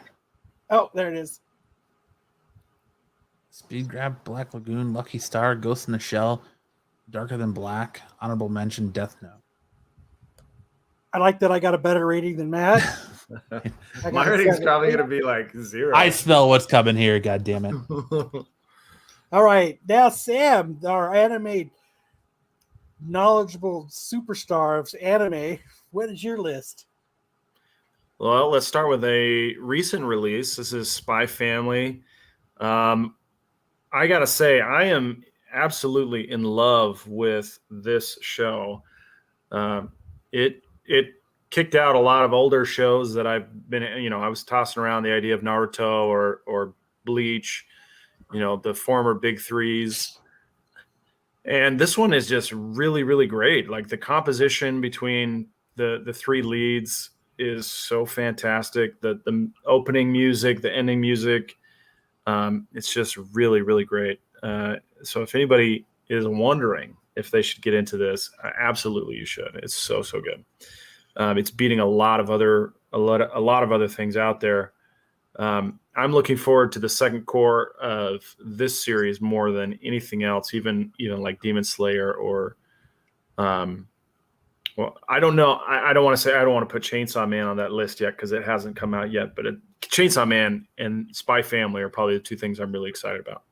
Oh, there it is. Speed Grab, Black Lagoon, Lucky Star, Ghost in the Shell, Darker Than Black, Honorable Mention, Death Note. I like that I got a better rating than Matt. My rating's probably going to be like 0. I smell what's coming here, god damn it. All right, now Sam, our anime knowledgeable superstar of anime, what is your list? Well, let's start with a recent release. This is Spy Family. I got to say, I am absolutely in love with this show. It kicked out a lot of older shows that I've been, I was tossing around the idea of Naruto or Bleach, the former big threes. And this one is just really, really great. Like the composition between the three leads is so fantastic. The opening music, the ending music, it's just really, really great. So if anybody is wondering if they should get into this, absolutely you should. It's so good. It's beating a lot of other things out there. I'm looking forward to the second core of this series more than anything else, even like Demon Slayer or well, I don't know. I don't want to put Chainsaw Man on that list yet because it hasn't come out yet, but Chainsaw Man and Spy Family are probably the two things I'm really excited about.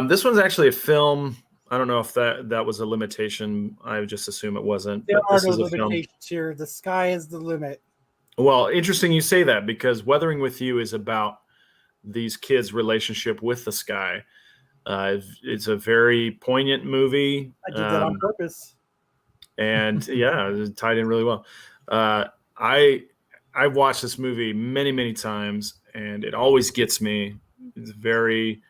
This one's actually a film. I don't know if that was a limitation. I would just assume it wasn't. There are this no is a film. limitations here. The sky is the limit. Well, interesting you say that because Weathering with You is about these kids' relationship with the sky. It's a very poignant movie. I did that on purpose. And yeah, it tied in really well. I've watched this movie many, many times, and it always gets me. It's very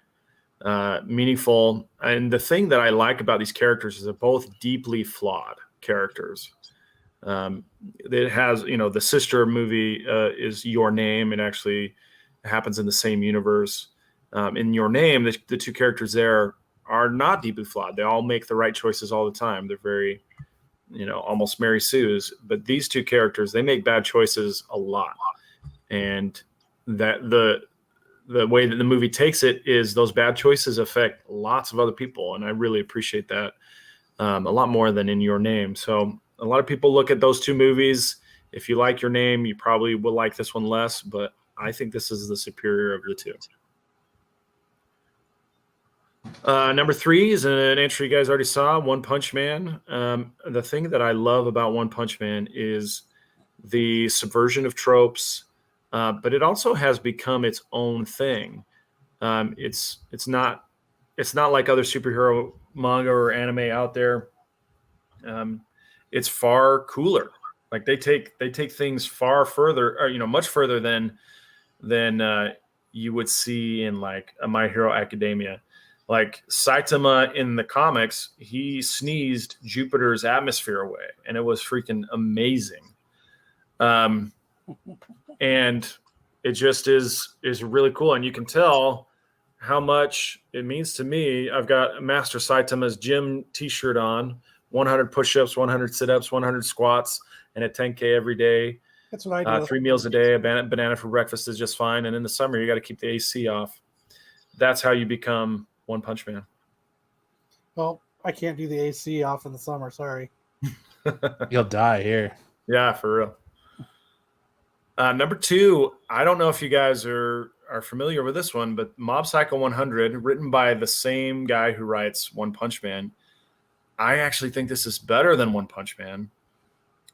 meaningful. And the thing that I like about these characters is they're both deeply flawed characters. It has, the sister movie is Your Name. It actually happens in the same universe. In Your Name, the two characters there are not deeply flawed. They all make the right choices all the time. They're very, almost Mary Sue's. But these two characters, they make bad choices a lot. And that the way that the movie takes it is those bad choices affect lots of other people. And I really appreciate that a lot more than in Your Name. So a lot of people look at those two movies. If you like Your Name, you probably will like this one less, but I think this is the superior of the two. Number 3 is an entry you guys already saw, One Punch Man. The thing that I love about One Punch Man is the subversion of tropes, but it also has become its own thing. It's not like other superhero manga or anime out there. It's far cooler. Like they take things far further, or much further than you would see in like a My Hero Academia. Like Saitama in the comics, he sneezed Jupiter's atmosphere away, and it was freaking amazing. And it just is really cool, and you can tell how much it means to me. I've got Master Saitama's gym T-shirt on, 100 push-ups, 100 sit-ups, 100 squats, and a 10K every day. That's what I do. 3 meals a day, a banana for breakfast is just fine. And in the summer, you got to keep the AC off. That's how you become One Punch Man. Well, I can't do the AC off in the summer. Sorry. You'll die here. Yeah, for real. Number 2, I don't know if you guys are familiar with this one, but Mob Psycho 100, written by the same guy who writes One Punch Man. I actually think this is better than One Punch Man.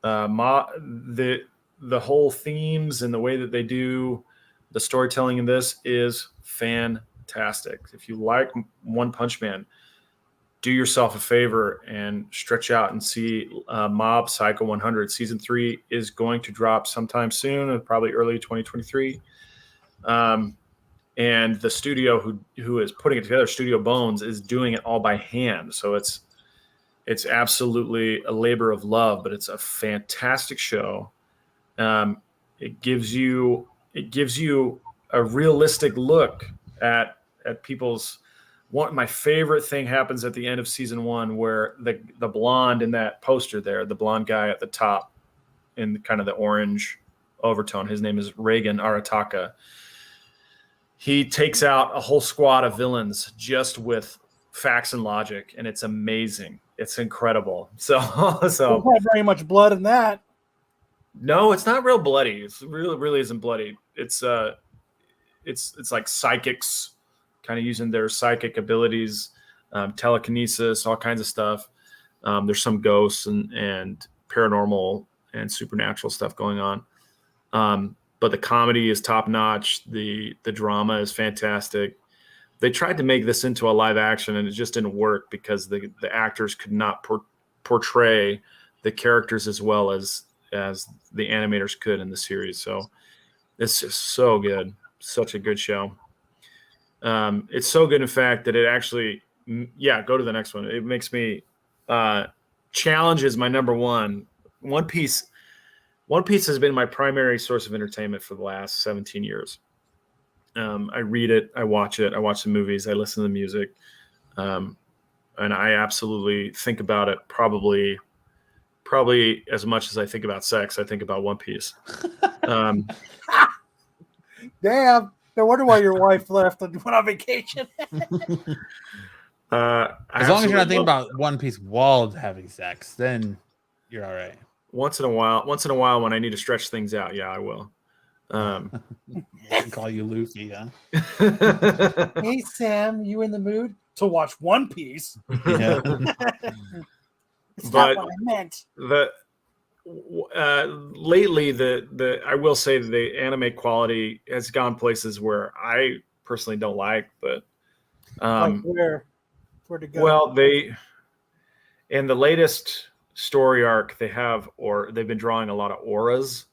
The whole themes and the way that they do the storytelling in this is fantastic. If you like One Punch Man, do yourself a favor and stretch out and see Mob Psycho 100. Season 3 is going to drop sometime soon, probably early 2023. And the studio who is putting it together, Studio Bones, is doing it all by hand. So it's absolutely a labor of love, but it's a fantastic show. It gives you a realistic look at people's. My favorite thing happens at the end of season 1, where the blonde in that poster there, the blonde guy at the top in kind of the orange overtone, his name is Reagan Arataka. He takes out a whole squad of villains just with facts and logic, and it's amazing. It's incredible. So There's not very much blood in that. No, it's not real bloody. It really isn't bloody. It's like psychics kind of using their psychic abilities, telekinesis, all kinds of stuff. There's some ghosts and paranormal and supernatural stuff going on. But the comedy is top notch. The drama is fantastic. They tried to make this into a live action, and it just didn't work because the actors could not portray the characters as well as the animators could in the series. So it's just so good. Such a good show. It's so good, in fact, that it actually, go to the next one. It makes me challenges my number 1. One Piece has been my primary source of entertainment for the last 17 years. I read it, I watch the movies, I listen to the music, and I absolutely think about it probably as much as I think about sex. I think about One Piece. Damn. No wonder why your wife left and went on vacation. As long as you're not thinking about One Piece while having sex, then you're all right. Once in a while, when I need to stretch things out, yeah, I will. I can call you Luffy, huh? Hey, Sam, you in the mood to watch One Piece? Yeah. It's not what I meant. Lately, I will say the anime quality has gone places where I personally don't like, but like where to go? Well, in the latest story arc they've been drawing a lot of auras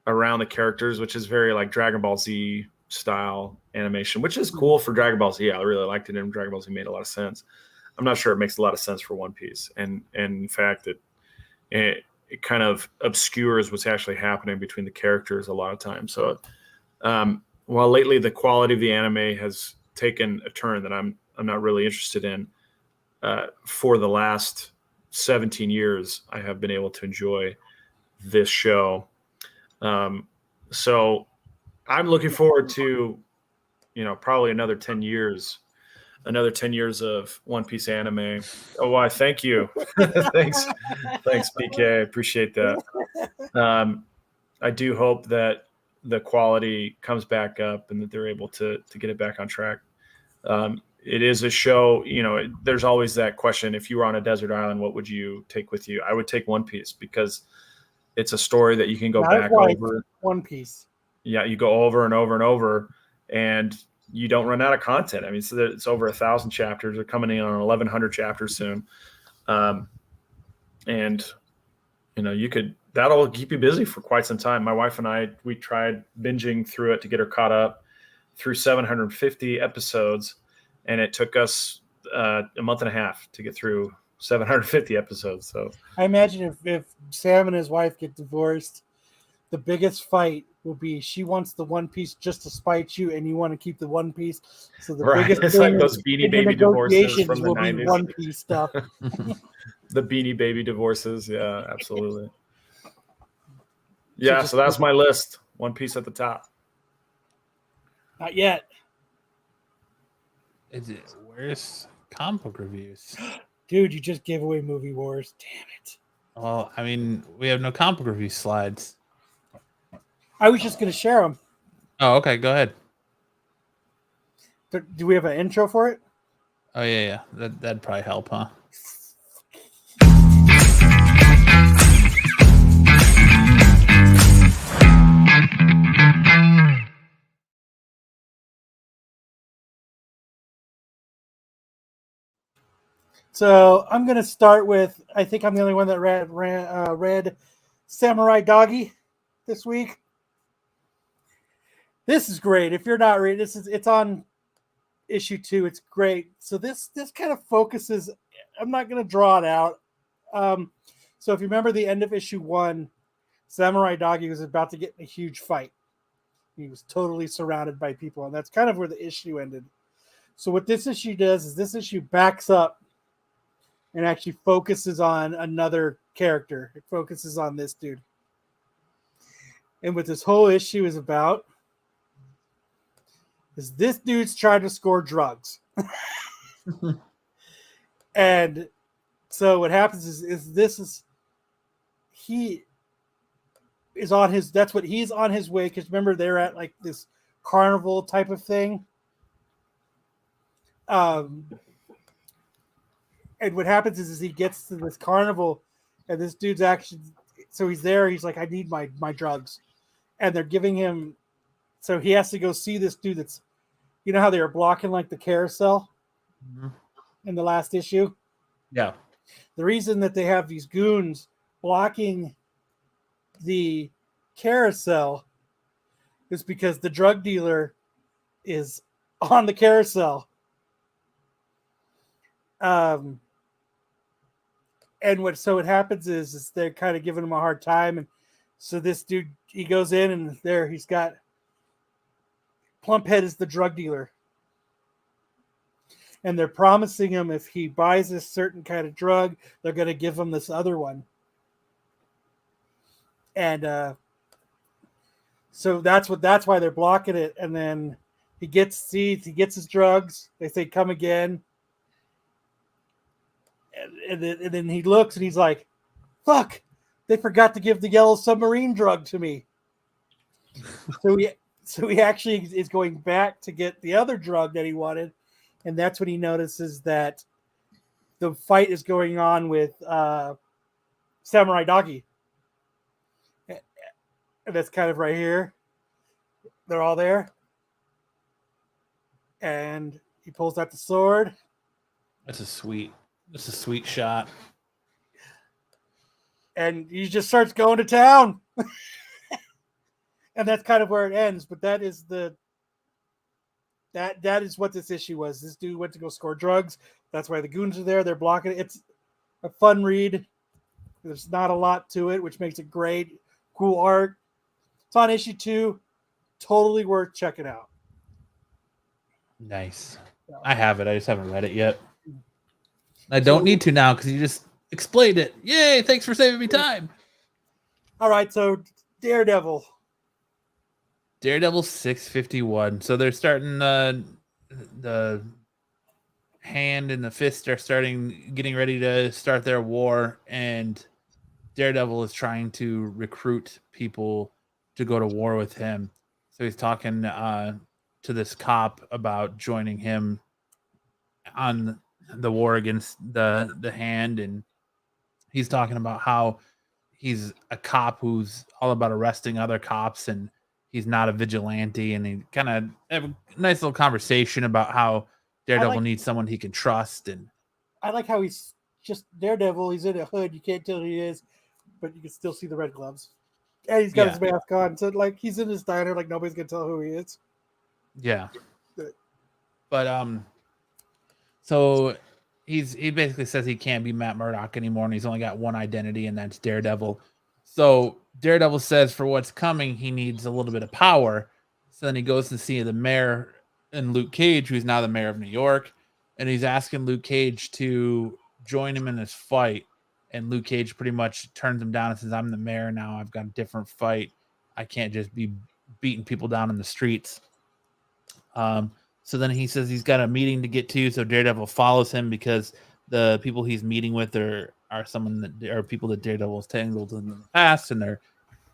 around the characters, which is very like Dragon Ball Z style animation, which is cool for Dragon Ball Z. I really liked it, and Dragon Ball Z made a lot of sense. I'm not sure it makes a lot of sense for One Piece, and in fact, it kind of obscures what's actually happening between the characters a lot of times. So, while lately the quality of the anime has taken a turn that I'm not really interested in, for the last 17 years, I have been able to enjoy this show. So I'm looking forward to, probably another 10 years of One Piece anime. Oh, why? Thank you. Thanks, PK. I appreciate that. I do hope that the quality comes back up and that they're able to get it back on track. It is a show, there's always that question. If you were on a desert island, what would you take with you? I would take One Piece because it's a story that you can go back over. One Piece. Yeah, you go over and over and over, and you don't run out of content. I mean, so it's over 1,000 chapters. They're coming in on 1,100 chapters soon. And, that'll keep you busy for quite some time. My wife and we tried binging through it to get her caught up through 750 episodes. And it took us a month and a half to get through 750 episodes. So I imagine if Sam and his wife get divorced, the biggest fight will be she wants the One Piece just to spite you, and you want to keep the One Piece. So the biggest it's thing like those Beanie Baby divorces from the will 90s. be One Piece stuff. The Beanie Baby divorces, yeah, absolutely. Yeah, so that's my list. One Piece at the top. Not yet. Is it worse? Comic book reviews. Dude, you just gave away Movie Wars. Damn it. Well, I mean, we have no comic book review slides. I was just going to share them. Oh, okay. Go ahead. Do we have an intro for it? Oh, yeah. That'd probably help, huh? So I'm going to start with, I think I'm the only one that read Samurai Doggy this week. This is great. If you're not reading, it's on issue 2. It's great. So this kind of focuses, I'm not going to draw it out. So if you remember the end of issue 1, Samurai Doggy was about to get in a huge fight. He was totally surrounded by people, and that's kind of where the issue ended. So what this issue does is this issue backs up and actually focuses on another character. It focuses on this dude. And what this whole issue is about is this dude's trying to score drugs. And so what happens is he is on his, that's what he's on his way. Because remember, they're at like this carnival type of thing. And what happens is he gets to this carnival, and this dude's actually, so he's there. He's like, I need my drugs. And they're giving him, so he has to go see this dude that's, you know how they were blocking like the carousel in the last issue? Yeah. The reason that they have these goons blocking the carousel is because the drug dealer is on the carousel. And what happens is they're kind of giving him a hard time, and so this dude, he goes in, and there he's got Plumphead is the drug dealer, and they're promising him if he buys this certain kind of drug, they're going to give him this other one. And so that's why they're blocking it. And then he gets his drugs. They say, come again. And then he looks and he's like, fuck, they forgot to give the yellow submarine drug to me. So he actually is going back to get the other drug that he wanted. And that's when he notices that the fight is going on with Samurai Doggy. And that's kind of right here. They're all there. And he pulls out the sword. That's a sweet shot. And he just starts going to town. And that's kind of where it ends. But that is that is what this issue was. This dude went to go score drugs. That's why the goons are there. They're blocking it. It's a fun read. There's not a lot to it, which makes it great. Cool art. It's on issue 2. Totally worth checking out. Nice. I have it. I just haven't read it yet. I don't need to now because you just explained it. Yay! Thanks for saving me time. All right, so Daredevil 651. So they're starting the hand and the fist are getting ready to start their war, and Daredevil is trying to recruit people to go to war with him. So he's talking to this cop about joining him on the war against the hand, and he's talking about how he's a cop who's all about arresting other cops, and he's not a vigilante, and he kind of have a nice little conversation about how Daredevil needs someone he can trust. And I like how he's just Daredevil. He's in a hood. You can't tell who he is, but you can still see the red gloves. And he's got his mask on. So like he's in his diner, like nobody's gonna tell who he is. Yeah. But so he basically says he can't be Matt Murdock anymore, and he's only got one identity, and that's Daredevil. So Daredevil says for what's coming, he needs a little bit of power. So then he goes to see the mayor and Luke Cage, who's now the mayor of New York, and he's asking Luke Cage to join him in this fight. And Luke Cage pretty much turns him down and says, I'm the mayor now. I've got a different fight. I can't just be beating people down in the streets. So then he says he's got a meeting to get to. So Daredevil follows him because the people he's meeting with are people that Daredevil has tangled in the past, and they're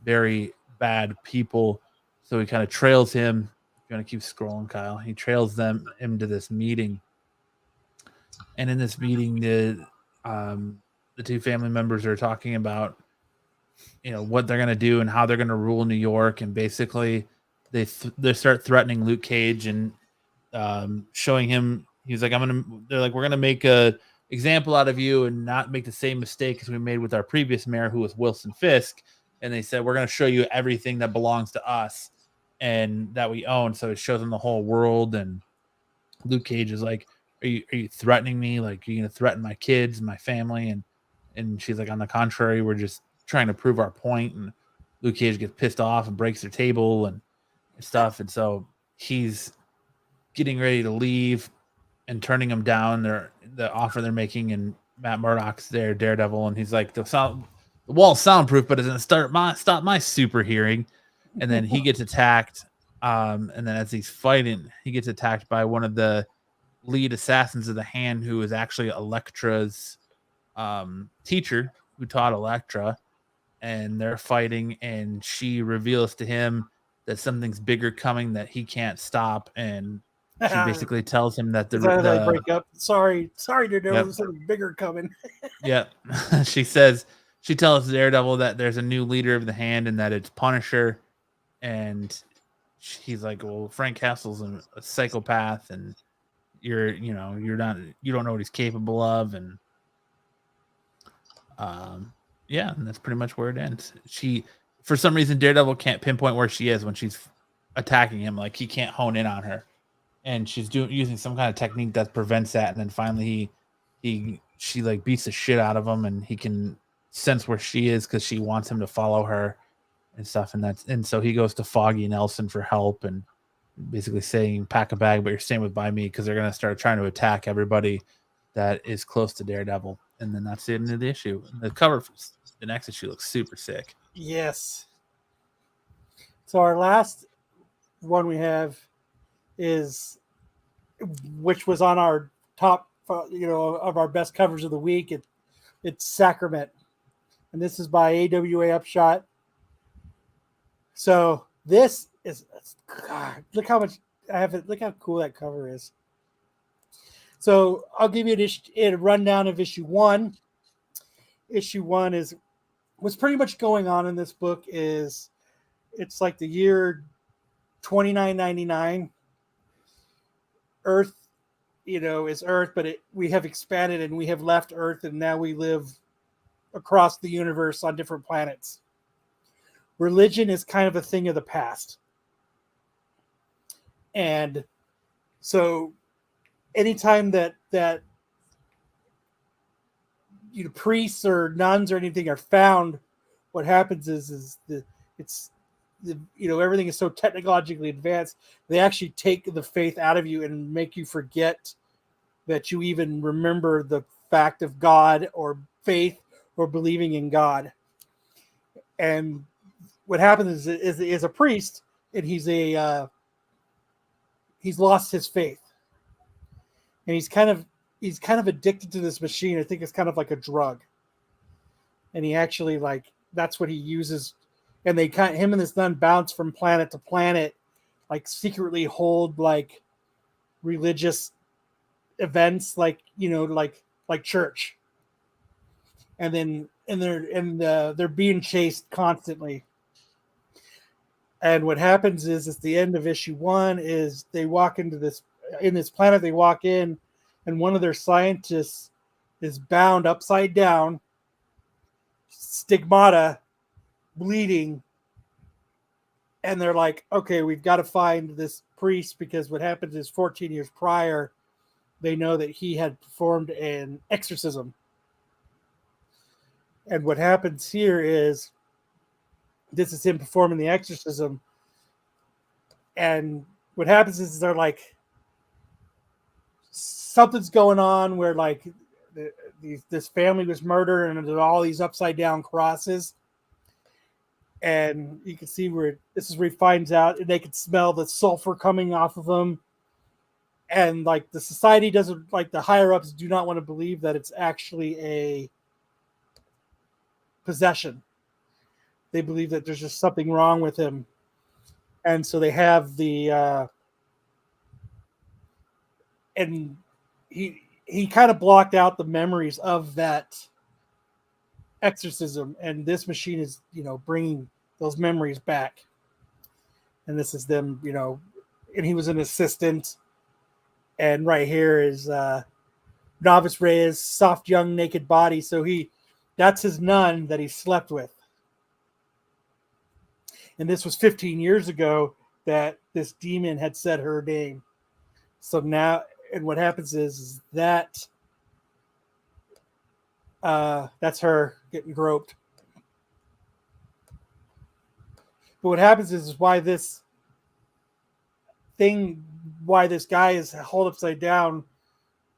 very bad people. So he kind of trails him. If you want to keep scrolling, Kyle, he trails him to this meeting. And in this meeting, the two family members are talking about, what they're going to do and how they're going to rule New York. And basically they start threatening Luke Cage and showing him, he's like, they're like, we're going to make a example out of you and not make the same mistake as we made with our previous mayor, who was Wilson Fisk. And they said, we're going to show you everything that belongs to us and that we own. So it shows them the whole world. And Luke Cage is like, are you threatening me? Like, are you going to threaten my kids, my family? And she's like, on the contrary, we're just trying to prove our point. And Luke Cage gets pissed off and breaks their table and stuff. And so he's getting ready to leave and turning them down the offer they're making. And Matt Murdock's there, Daredevil. And he's like, the wall's soundproof, but it's going to stop my super hearing. And then he gets attacked. And then as he's fighting, he gets attacked by one of the lead assassins of the Hand, who is actually Elektra's teacher who taught Elektra. And they're fighting, and she reveals to him that something's bigger coming that he can't stop. And she basically tells him that they break up. Sorry, Daredevil, there's something bigger coming. Yeah. She tells Daredevil that there's a new leader of the Hand and that it's Punisher. And he's like, well, Frank Castle's a psychopath, and you don't know what he's capable of. And yeah, and that's pretty much where it ends. For some reason, Daredevil can't pinpoint where she is when she's attacking him. Like, he can't hone in on her, and she's using some kind of technique that prevents that. And then finally, she like beats the shit out of him, and he can sense where she is because she wants him to follow her and stuff. And so he goes to Foggy Nelson for help, and basically saying, pack a bag, but you're staying by me, because they're gonna start trying to attack everybody that is close to Daredevil. And then that's the end of the issue. The cover for the next issue looks super sick. Yes. So our last one we have is, which was on our top, of our best covers of the week. It's Sacrament, and this is by AWA Upshot. So this is, God, look how much I have it. Look how cool that cover is. So I'll give you a rundown of issue 1. Issue 1 what's pretty much going on in this book is, it's like the year 2999. Earth, is Earth, but we have expanded and we have left Earth, and now we live across the universe on different planets. Religion is kind of a thing of the past. And so anytime that priests or nuns or anything are found, what happens is everything is so technologically advanced, they actually take the faith out of you and make you forget that you even remember the fact of God or faith or believing in God. And what happens is a priest, and he's lost his faith. And he's kind of addicted to this machine. I think it's kind of like a drug. And he actually, that's what he uses. And him and this nun bounce from planet to planet, like secretly hold like religious events, like church. And they're being chased constantly. And what happens is, at the end of issue 1 is they walk into this planet. They walk in, and one of their scientists is bound upside down, stigmata, bleeding. And they're like, okay, we've got to find this priest, because what happens is 14 years prior, they know that he had performed an exorcism. And what happens here is, this is him performing the exorcism. And what happens is they're like, something's going on where this family was murdered, and there's all these upside down crosses. And you can see where he finds out, and they can smell the sulfur coming off of them. And the society doesn't, the higher ups do not want to believe that it's actually a possession. they believe that there's just something wrong with him. And so they have the and he kind of blocked out the memories of that exorcism, and this machine is, bringing those memories back. And this is them, and he was an assistant. And right here is Novice Reyes' soft, young, naked body. So that's his nun that he slept with. And this was 15 years ago that this demon had said her name. So now, and what happens is that that's her getting groped. But what happens is why this guy is held upside down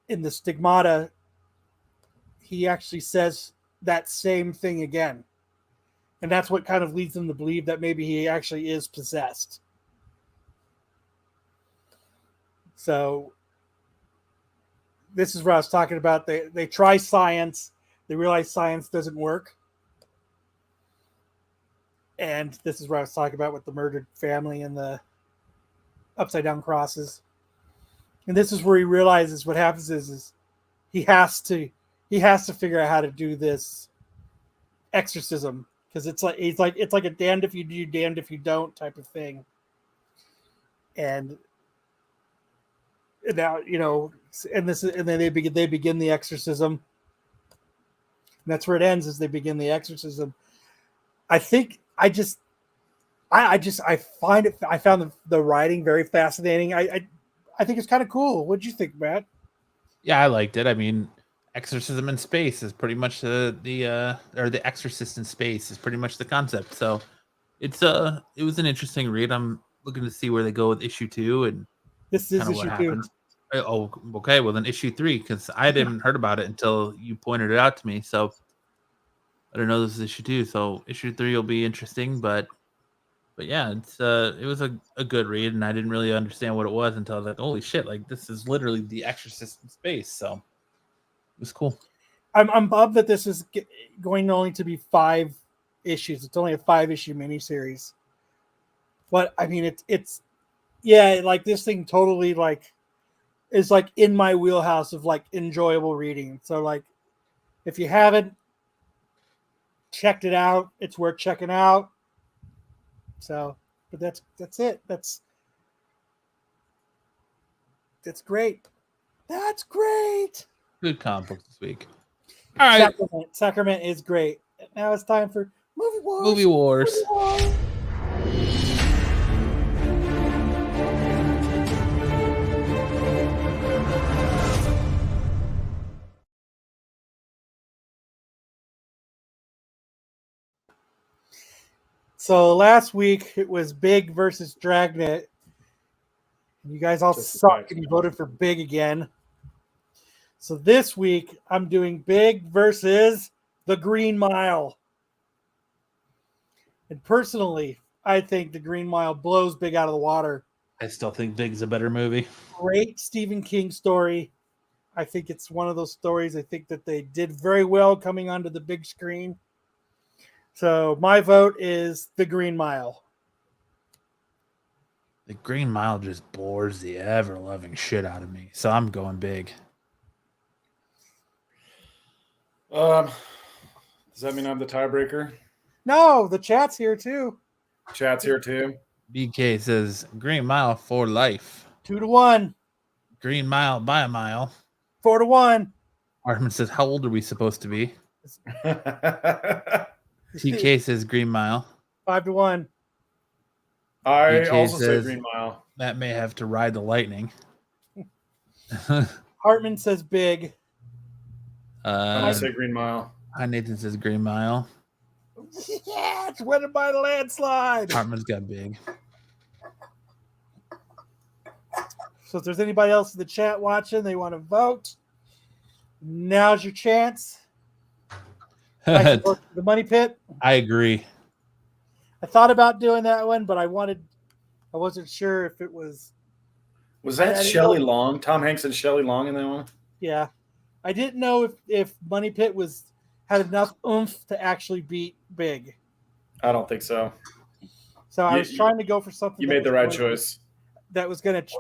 in the stigmata, he actually says that same thing again. And that's what kind of leads them to believe that maybe he actually is possessed. So this is what I was talking about. They try science. They realize science doesn't work. And this is what I was talking about with the murdered family and the upside down crosses. And this is where he realizes what happens is he has to figure out how to do this exorcism, because it's like a damned if you do, damned if you don't type of thing. And now, and then they begin the exorcism. And that's where it ends, as they begin the exorcism. I found the writing very fascinating. I think it's kind of cool. What'd you think, Matt? Yeah, I liked it. I mean, exorcism in space is pretty much the exorcist in space is pretty much the concept. So it was an interesting read. I'm looking to see where they go with issue 2 and this is issue 2. Oh, okay. Well, then issue 3, because I hadn't heard about it until you pointed it out to me. So I didn't know this is issue 2. So issue 3 will be interesting, but yeah, it was a good read, and I didn't really understand what it was until I was like, holy shit, like this is literally the Exorcist in space. So it was cool. I'm bummed that this is going only to be 5 issues. It's only a 5-issue miniseries. But I mean, it's like this thing totally is like in my wheelhouse of like enjoyable reading. So like, if you haven't checked it out, it's worth checking out. So, but that's it. That's great. That's great. Good comic book this week. All right. Sacrament is great. Now it's time for Movie Wars. Movie Wars. So last week it was Big versus Dragnet. You guys all suck and you voted for Big again. So this week I'm doing Big versus The Green Mile. And personally, I think The Green Mile blows Big out of the water. I still think Big's a better movie. Great Stephen King story. I think it's one of those stories I think that they did very well coming onto the big screen. So my vote is The Green Mile. The Green Mile just bores the ever-loving shit out of me. So I'm going Big. Does that mean I'm the tiebreaker? No, the chat's here too. Chat's here too. BK says Green Mile for life. 2-1. Green Mile by a mile. 4-1. Artman says, how old are we supposed to be? TK says Green Mile. 5-1. I BK also say says Green Mile. Matt may have to ride the lightning. Hartman says Big. I say Green Mile. Hi, Nathan says Green Mile. Yeah, it's winning by the landslide. Hartman's got Big. So if there's anybody else in the chat watching, they want to vote, now's your chance. I vote for the Money Pit. I agree. I thought about doing that one, but I wasn't sure if it was. Was that Shelley Long? Tom Hanks and Shelley Long in that one? Yeah. I didn't know if Money Pit had enough oomph to actually beat Big. I don't think so. So I You- was trying to go for something. You that made the was right going- choice. That was going to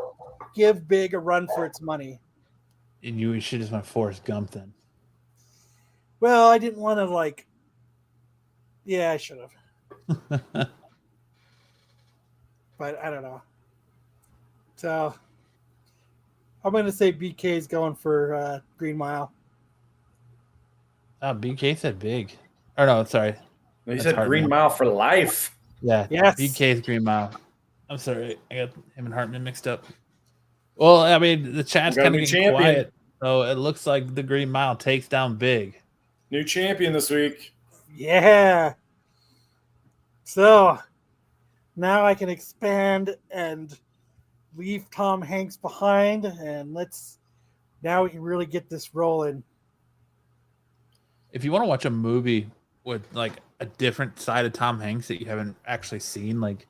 give Big a run for its money. And you should just went Forrest Gump then. Well, I didn't want to Yeah, I should have, but I don't know. So I'm going to say BK's going for Green Mile. BK said big. Or no, sorry. You That's said Hartman. Green Mile for life. Yeah. Yes. BK's Green Mile. I'm sorry. I got him and Hartman mixed up. Well, I mean, the chat's We got a kind of new getting champion. quiet. So it looks like the Green Mile takes down Big. New champion this week. Yeah. So now I can expand and leave Tom Hanks behind, and now we can really get this rolling. If you want to watch a movie with like a different side of Tom Hanks that you haven't actually seen, like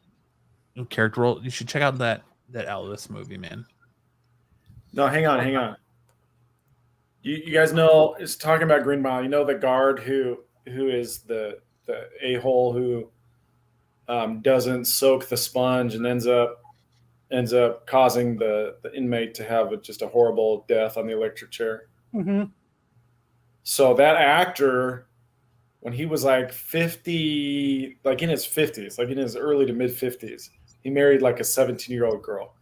new character role, you should check out that Elvis movie, man. No, hang on. You guys know, it's talking about Green Mile. You know the guard who is the a-hole who doesn't soak the sponge and ends up causing the inmate to have just a horrible death on the electric chair. Mm-hmm. So that actor, when he was like 50, like in his 50s, like in his early to mid 50s, he married like a 17-year-old girl.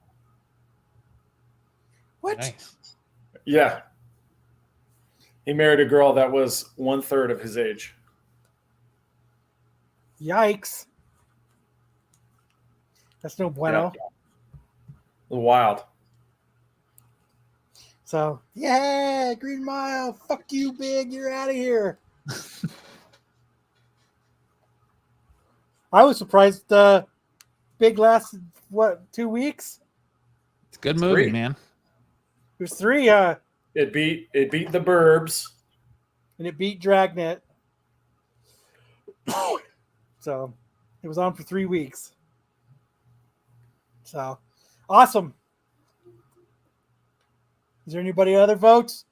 What? Nice. Yeah. He married a girl that was 1/3 of his age. Yikes. That's no bueno. Wild. So, yeah, Green Mile. Fuck you, Big. You're out of here. I was surprised Big lasted, 2 weeks? It's a good movie, 3. man. It was 3, It beat the Burbs. and it beat Dragnet. So, it was on for 3 weeks. So, awesome. Is there anybody other votes?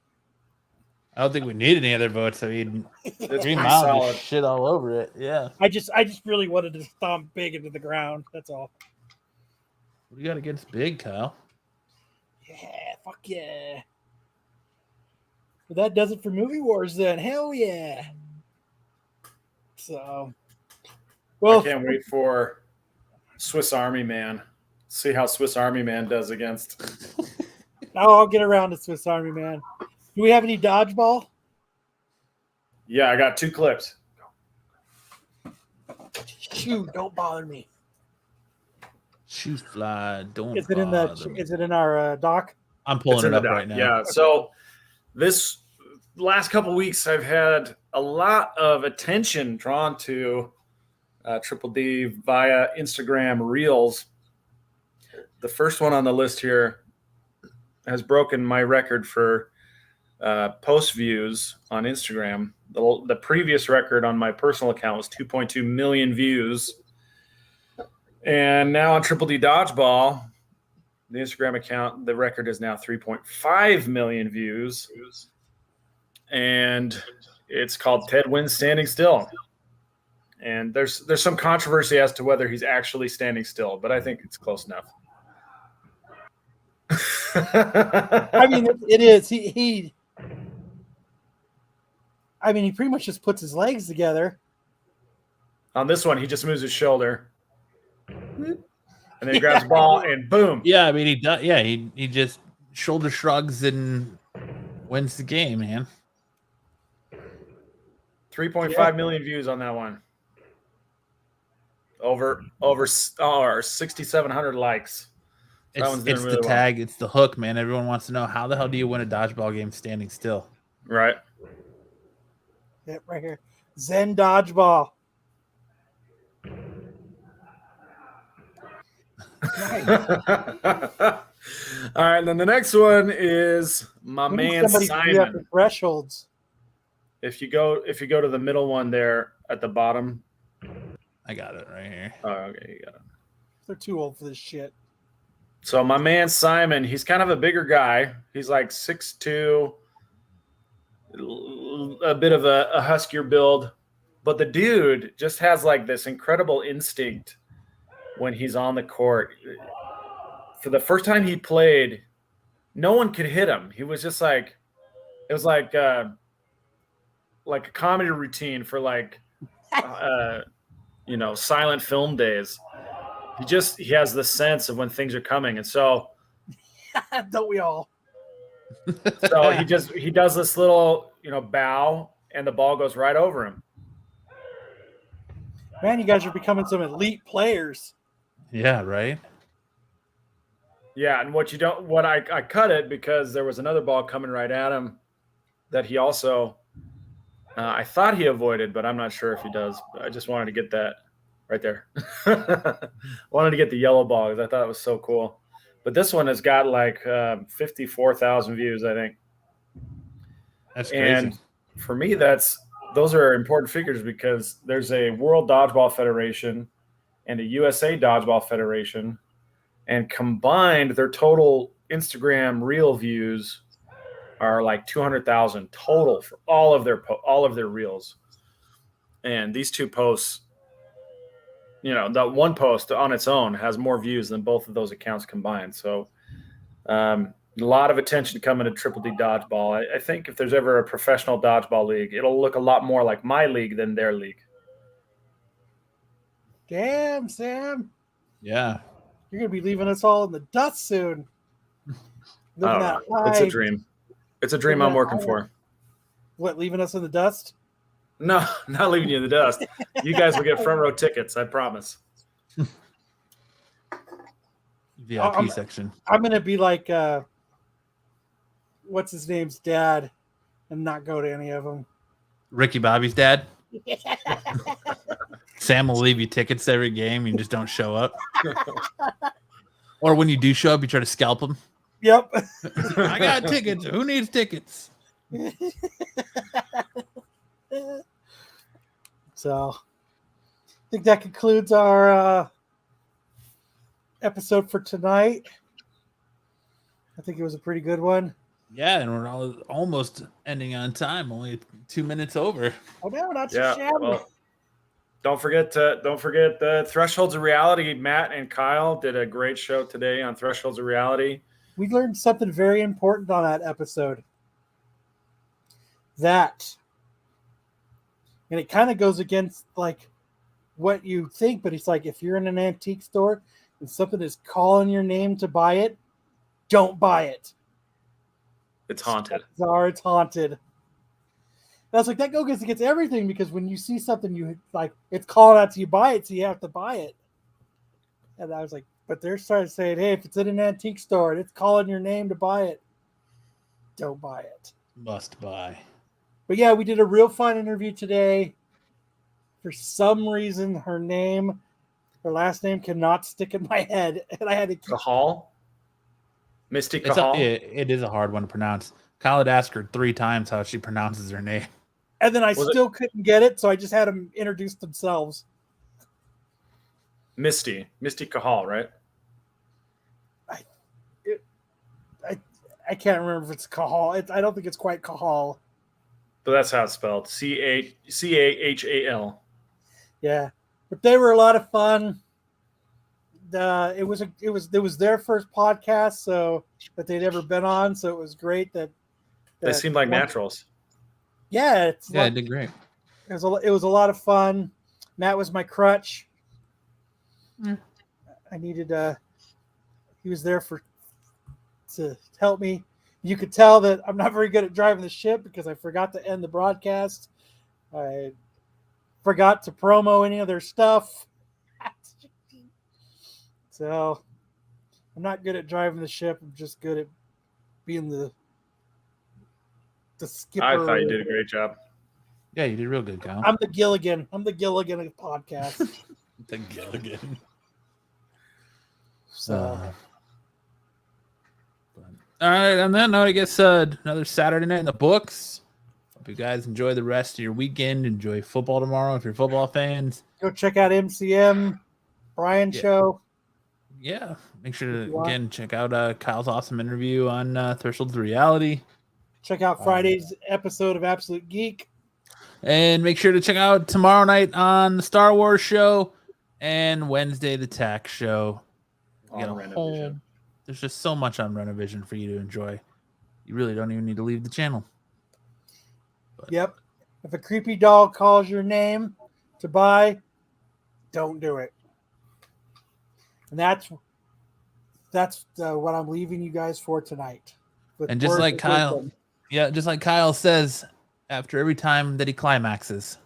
I don't think we need any other votes. I mean, It's Green pretty Mile solid. just shit all over it. Yeah. I just really wanted to stomp Big into the ground. That's all. What do you got against Big, Kyle? Yeah, fuck yeah. But that does it for Movie Wars then. Hell yeah. So, well, I can't wait for Swiss Army Man. See how Swiss Army Man does against. I'll get around to Swiss Army Man. Do we have any dodgeball? Yeah, I got 2 clips. Shoot, don't bother me. Shoot fly, don't Is it in bother me. Is it in our doc? I'm pulling It's it in the up doc. right now. Yeah. So this last couple weeks, I've had a lot of attention drawn to Triple D via Instagram Reels. The first one on the list here has broken my record for post views on Instagram. The previous record on my personal account was 2.2 million views. And now on Triple D Dodgeball, the Instagram account, the record is now 3.5 million views. And it's called Ted Wins Standing Still. And there's some controversy as to whether he's actually standing still, but I think it's close enough. I mean, it is. He pretty much just puts his legs together. On this one, he just moves his shoulder. And then he grabs the ball and boom. Yeah, I mean he does. Yeah, he just shoulder shrugs and wins the game, man. 3.5 million views on that one. Over 6,700 likes. That one's doing It's really the well. tag, it's the hook, man. Everyone wants to know how the hell do you win a dodgeball game standing still? Right. Yep, right here. Zen Dodgeball. All right, then the next one is my We need man somebody to be up Simon. the thresholds. If you go to the middle one there at the bottom. I got it right here. Oh, okay, you got it. They're too old for this shit. So my man Simon, he's kind of a bigger guy. He's like 6'2", a bit of a huskier build. But the dude just has like this incredible instinct when he's on the court. For the first time he played, no one could hit him. He was just like, it was like a comedy routine for silent film days. He has the sense of when things are coming. And so don't we all? So he does this little, bow, and the ball goes right over him. Man, you guys are becoming some elite players. Yeah, right. Yeah, and I cut it because there was another ball coming right at him that he also, I thought he avoided, but I'm not sure if he does. I just wanted to get that right there. Wanted to get the yellow ball because I thought it was so cool. But this one has got like 54,000 views, I think. That's crazy. And for me, those are important figures because there's a World Dodgeball Federation and a USA Dodgeball Federation, and combined, their total Instagram reel views are like 200,000 total for all of their reels. And these two posts, the one post on its own has more views than both of those accounts combined. So a lot of attention coming to Triple D Dodgeball. I think if there's ever a professional dodgeball league, it'll look a lot more like my league than their league. Damn, Sam. Yeah. You're going to be leaving us all in the dust soon. It's a dream. It's a dream I'm working for. What, leaving us in the dust? No, not leaving you in the dust. You guys will get front row tickets, I promise. VIP section. I'm going to be like, what's his name's dad and not go to any of them. Ricky Bobby's dad. Sam will leave you tickets every game. You just don't show up. Or when you do show up, you try to scalp them. Yep. I got tickets. Who needs tickets? So, I think that concludes our episode for tonight. I think it was a pretty good one. Yeah, and we're almost ending on time. Only 2 minutes over. Oh no, not so shabby. Well, don't forget the Thresholds of Reality. Matt and Kyle did a great show today on Thresholds of Reality. We learned something very important on that episode. And it kind of goes against like what you think, but it's like if you're in an antique store and something is calling your name to buy it, don't buy it. It's haunted. It's haunted. And I was like, that goes against everything because when you see something you like, it's calling out to you, buy it, so you have to buy it. And I was like, but they're starting to say, hey, if it's in an antique store and it's calling your name to buy it, don't buy it. Must buy. But yeah, we did a real fun interview today. For some reason, her last name cannot stick in my head, and I had to keep. Cahal? Misty Cahal? It is a hard one to pronounce. Kyle had asked her 3 times how she pronounces her name. And then I still couldn't get it, so I just had them introduce themselves. Misty Cahal, right? I can't remember if it's Cahal. I don't think it's quite Cahal. But that's how it's spelled. Cahal. Yeah, but they were a lot of fun. It was their first podcast, so that they'd ever been on. So it was great that they seemed like naturals. Yeah, it did great. It was a lot of fun. Matt was my crutch. I needed he was there to help me. You could tell that I'm not very good at driving the ship because I forgot to end the broadcast. I forgot to promo any of their stuff. So I'm not good at driving the ship. I'm just good at being the skipper. I thought you did a great job. Yeah, you did real good, Kyle. I'm the Gilligan. I'm the Gilligan of the podcast. The Gilligan. So. All right, on that note, I guess another Saturday night in the books. Hope you guys enjoy the rest of your weekend. Enjoy football tomorrow if you're football fans. Go check out MCM, Brian's show. Yeah, make sure to, again, check out Kyle's awesome interview on Thresholds of Reality. Check out Friday's episode of Absolute Geek. And make sure to check out tomorrow night on the Star Wars show and Wednesday the Tack show. We got On a Renovision. whole. There's just so much on Renovision for you to enjoy. You really don't even need to leave the channel. Yep. If a creepy dog calls your name to buy, don't do it. And that's what I'm leaving you guys for tonight. With And just words like of Kyle, wisdom. just like Kyle says, after every time that he climaxes,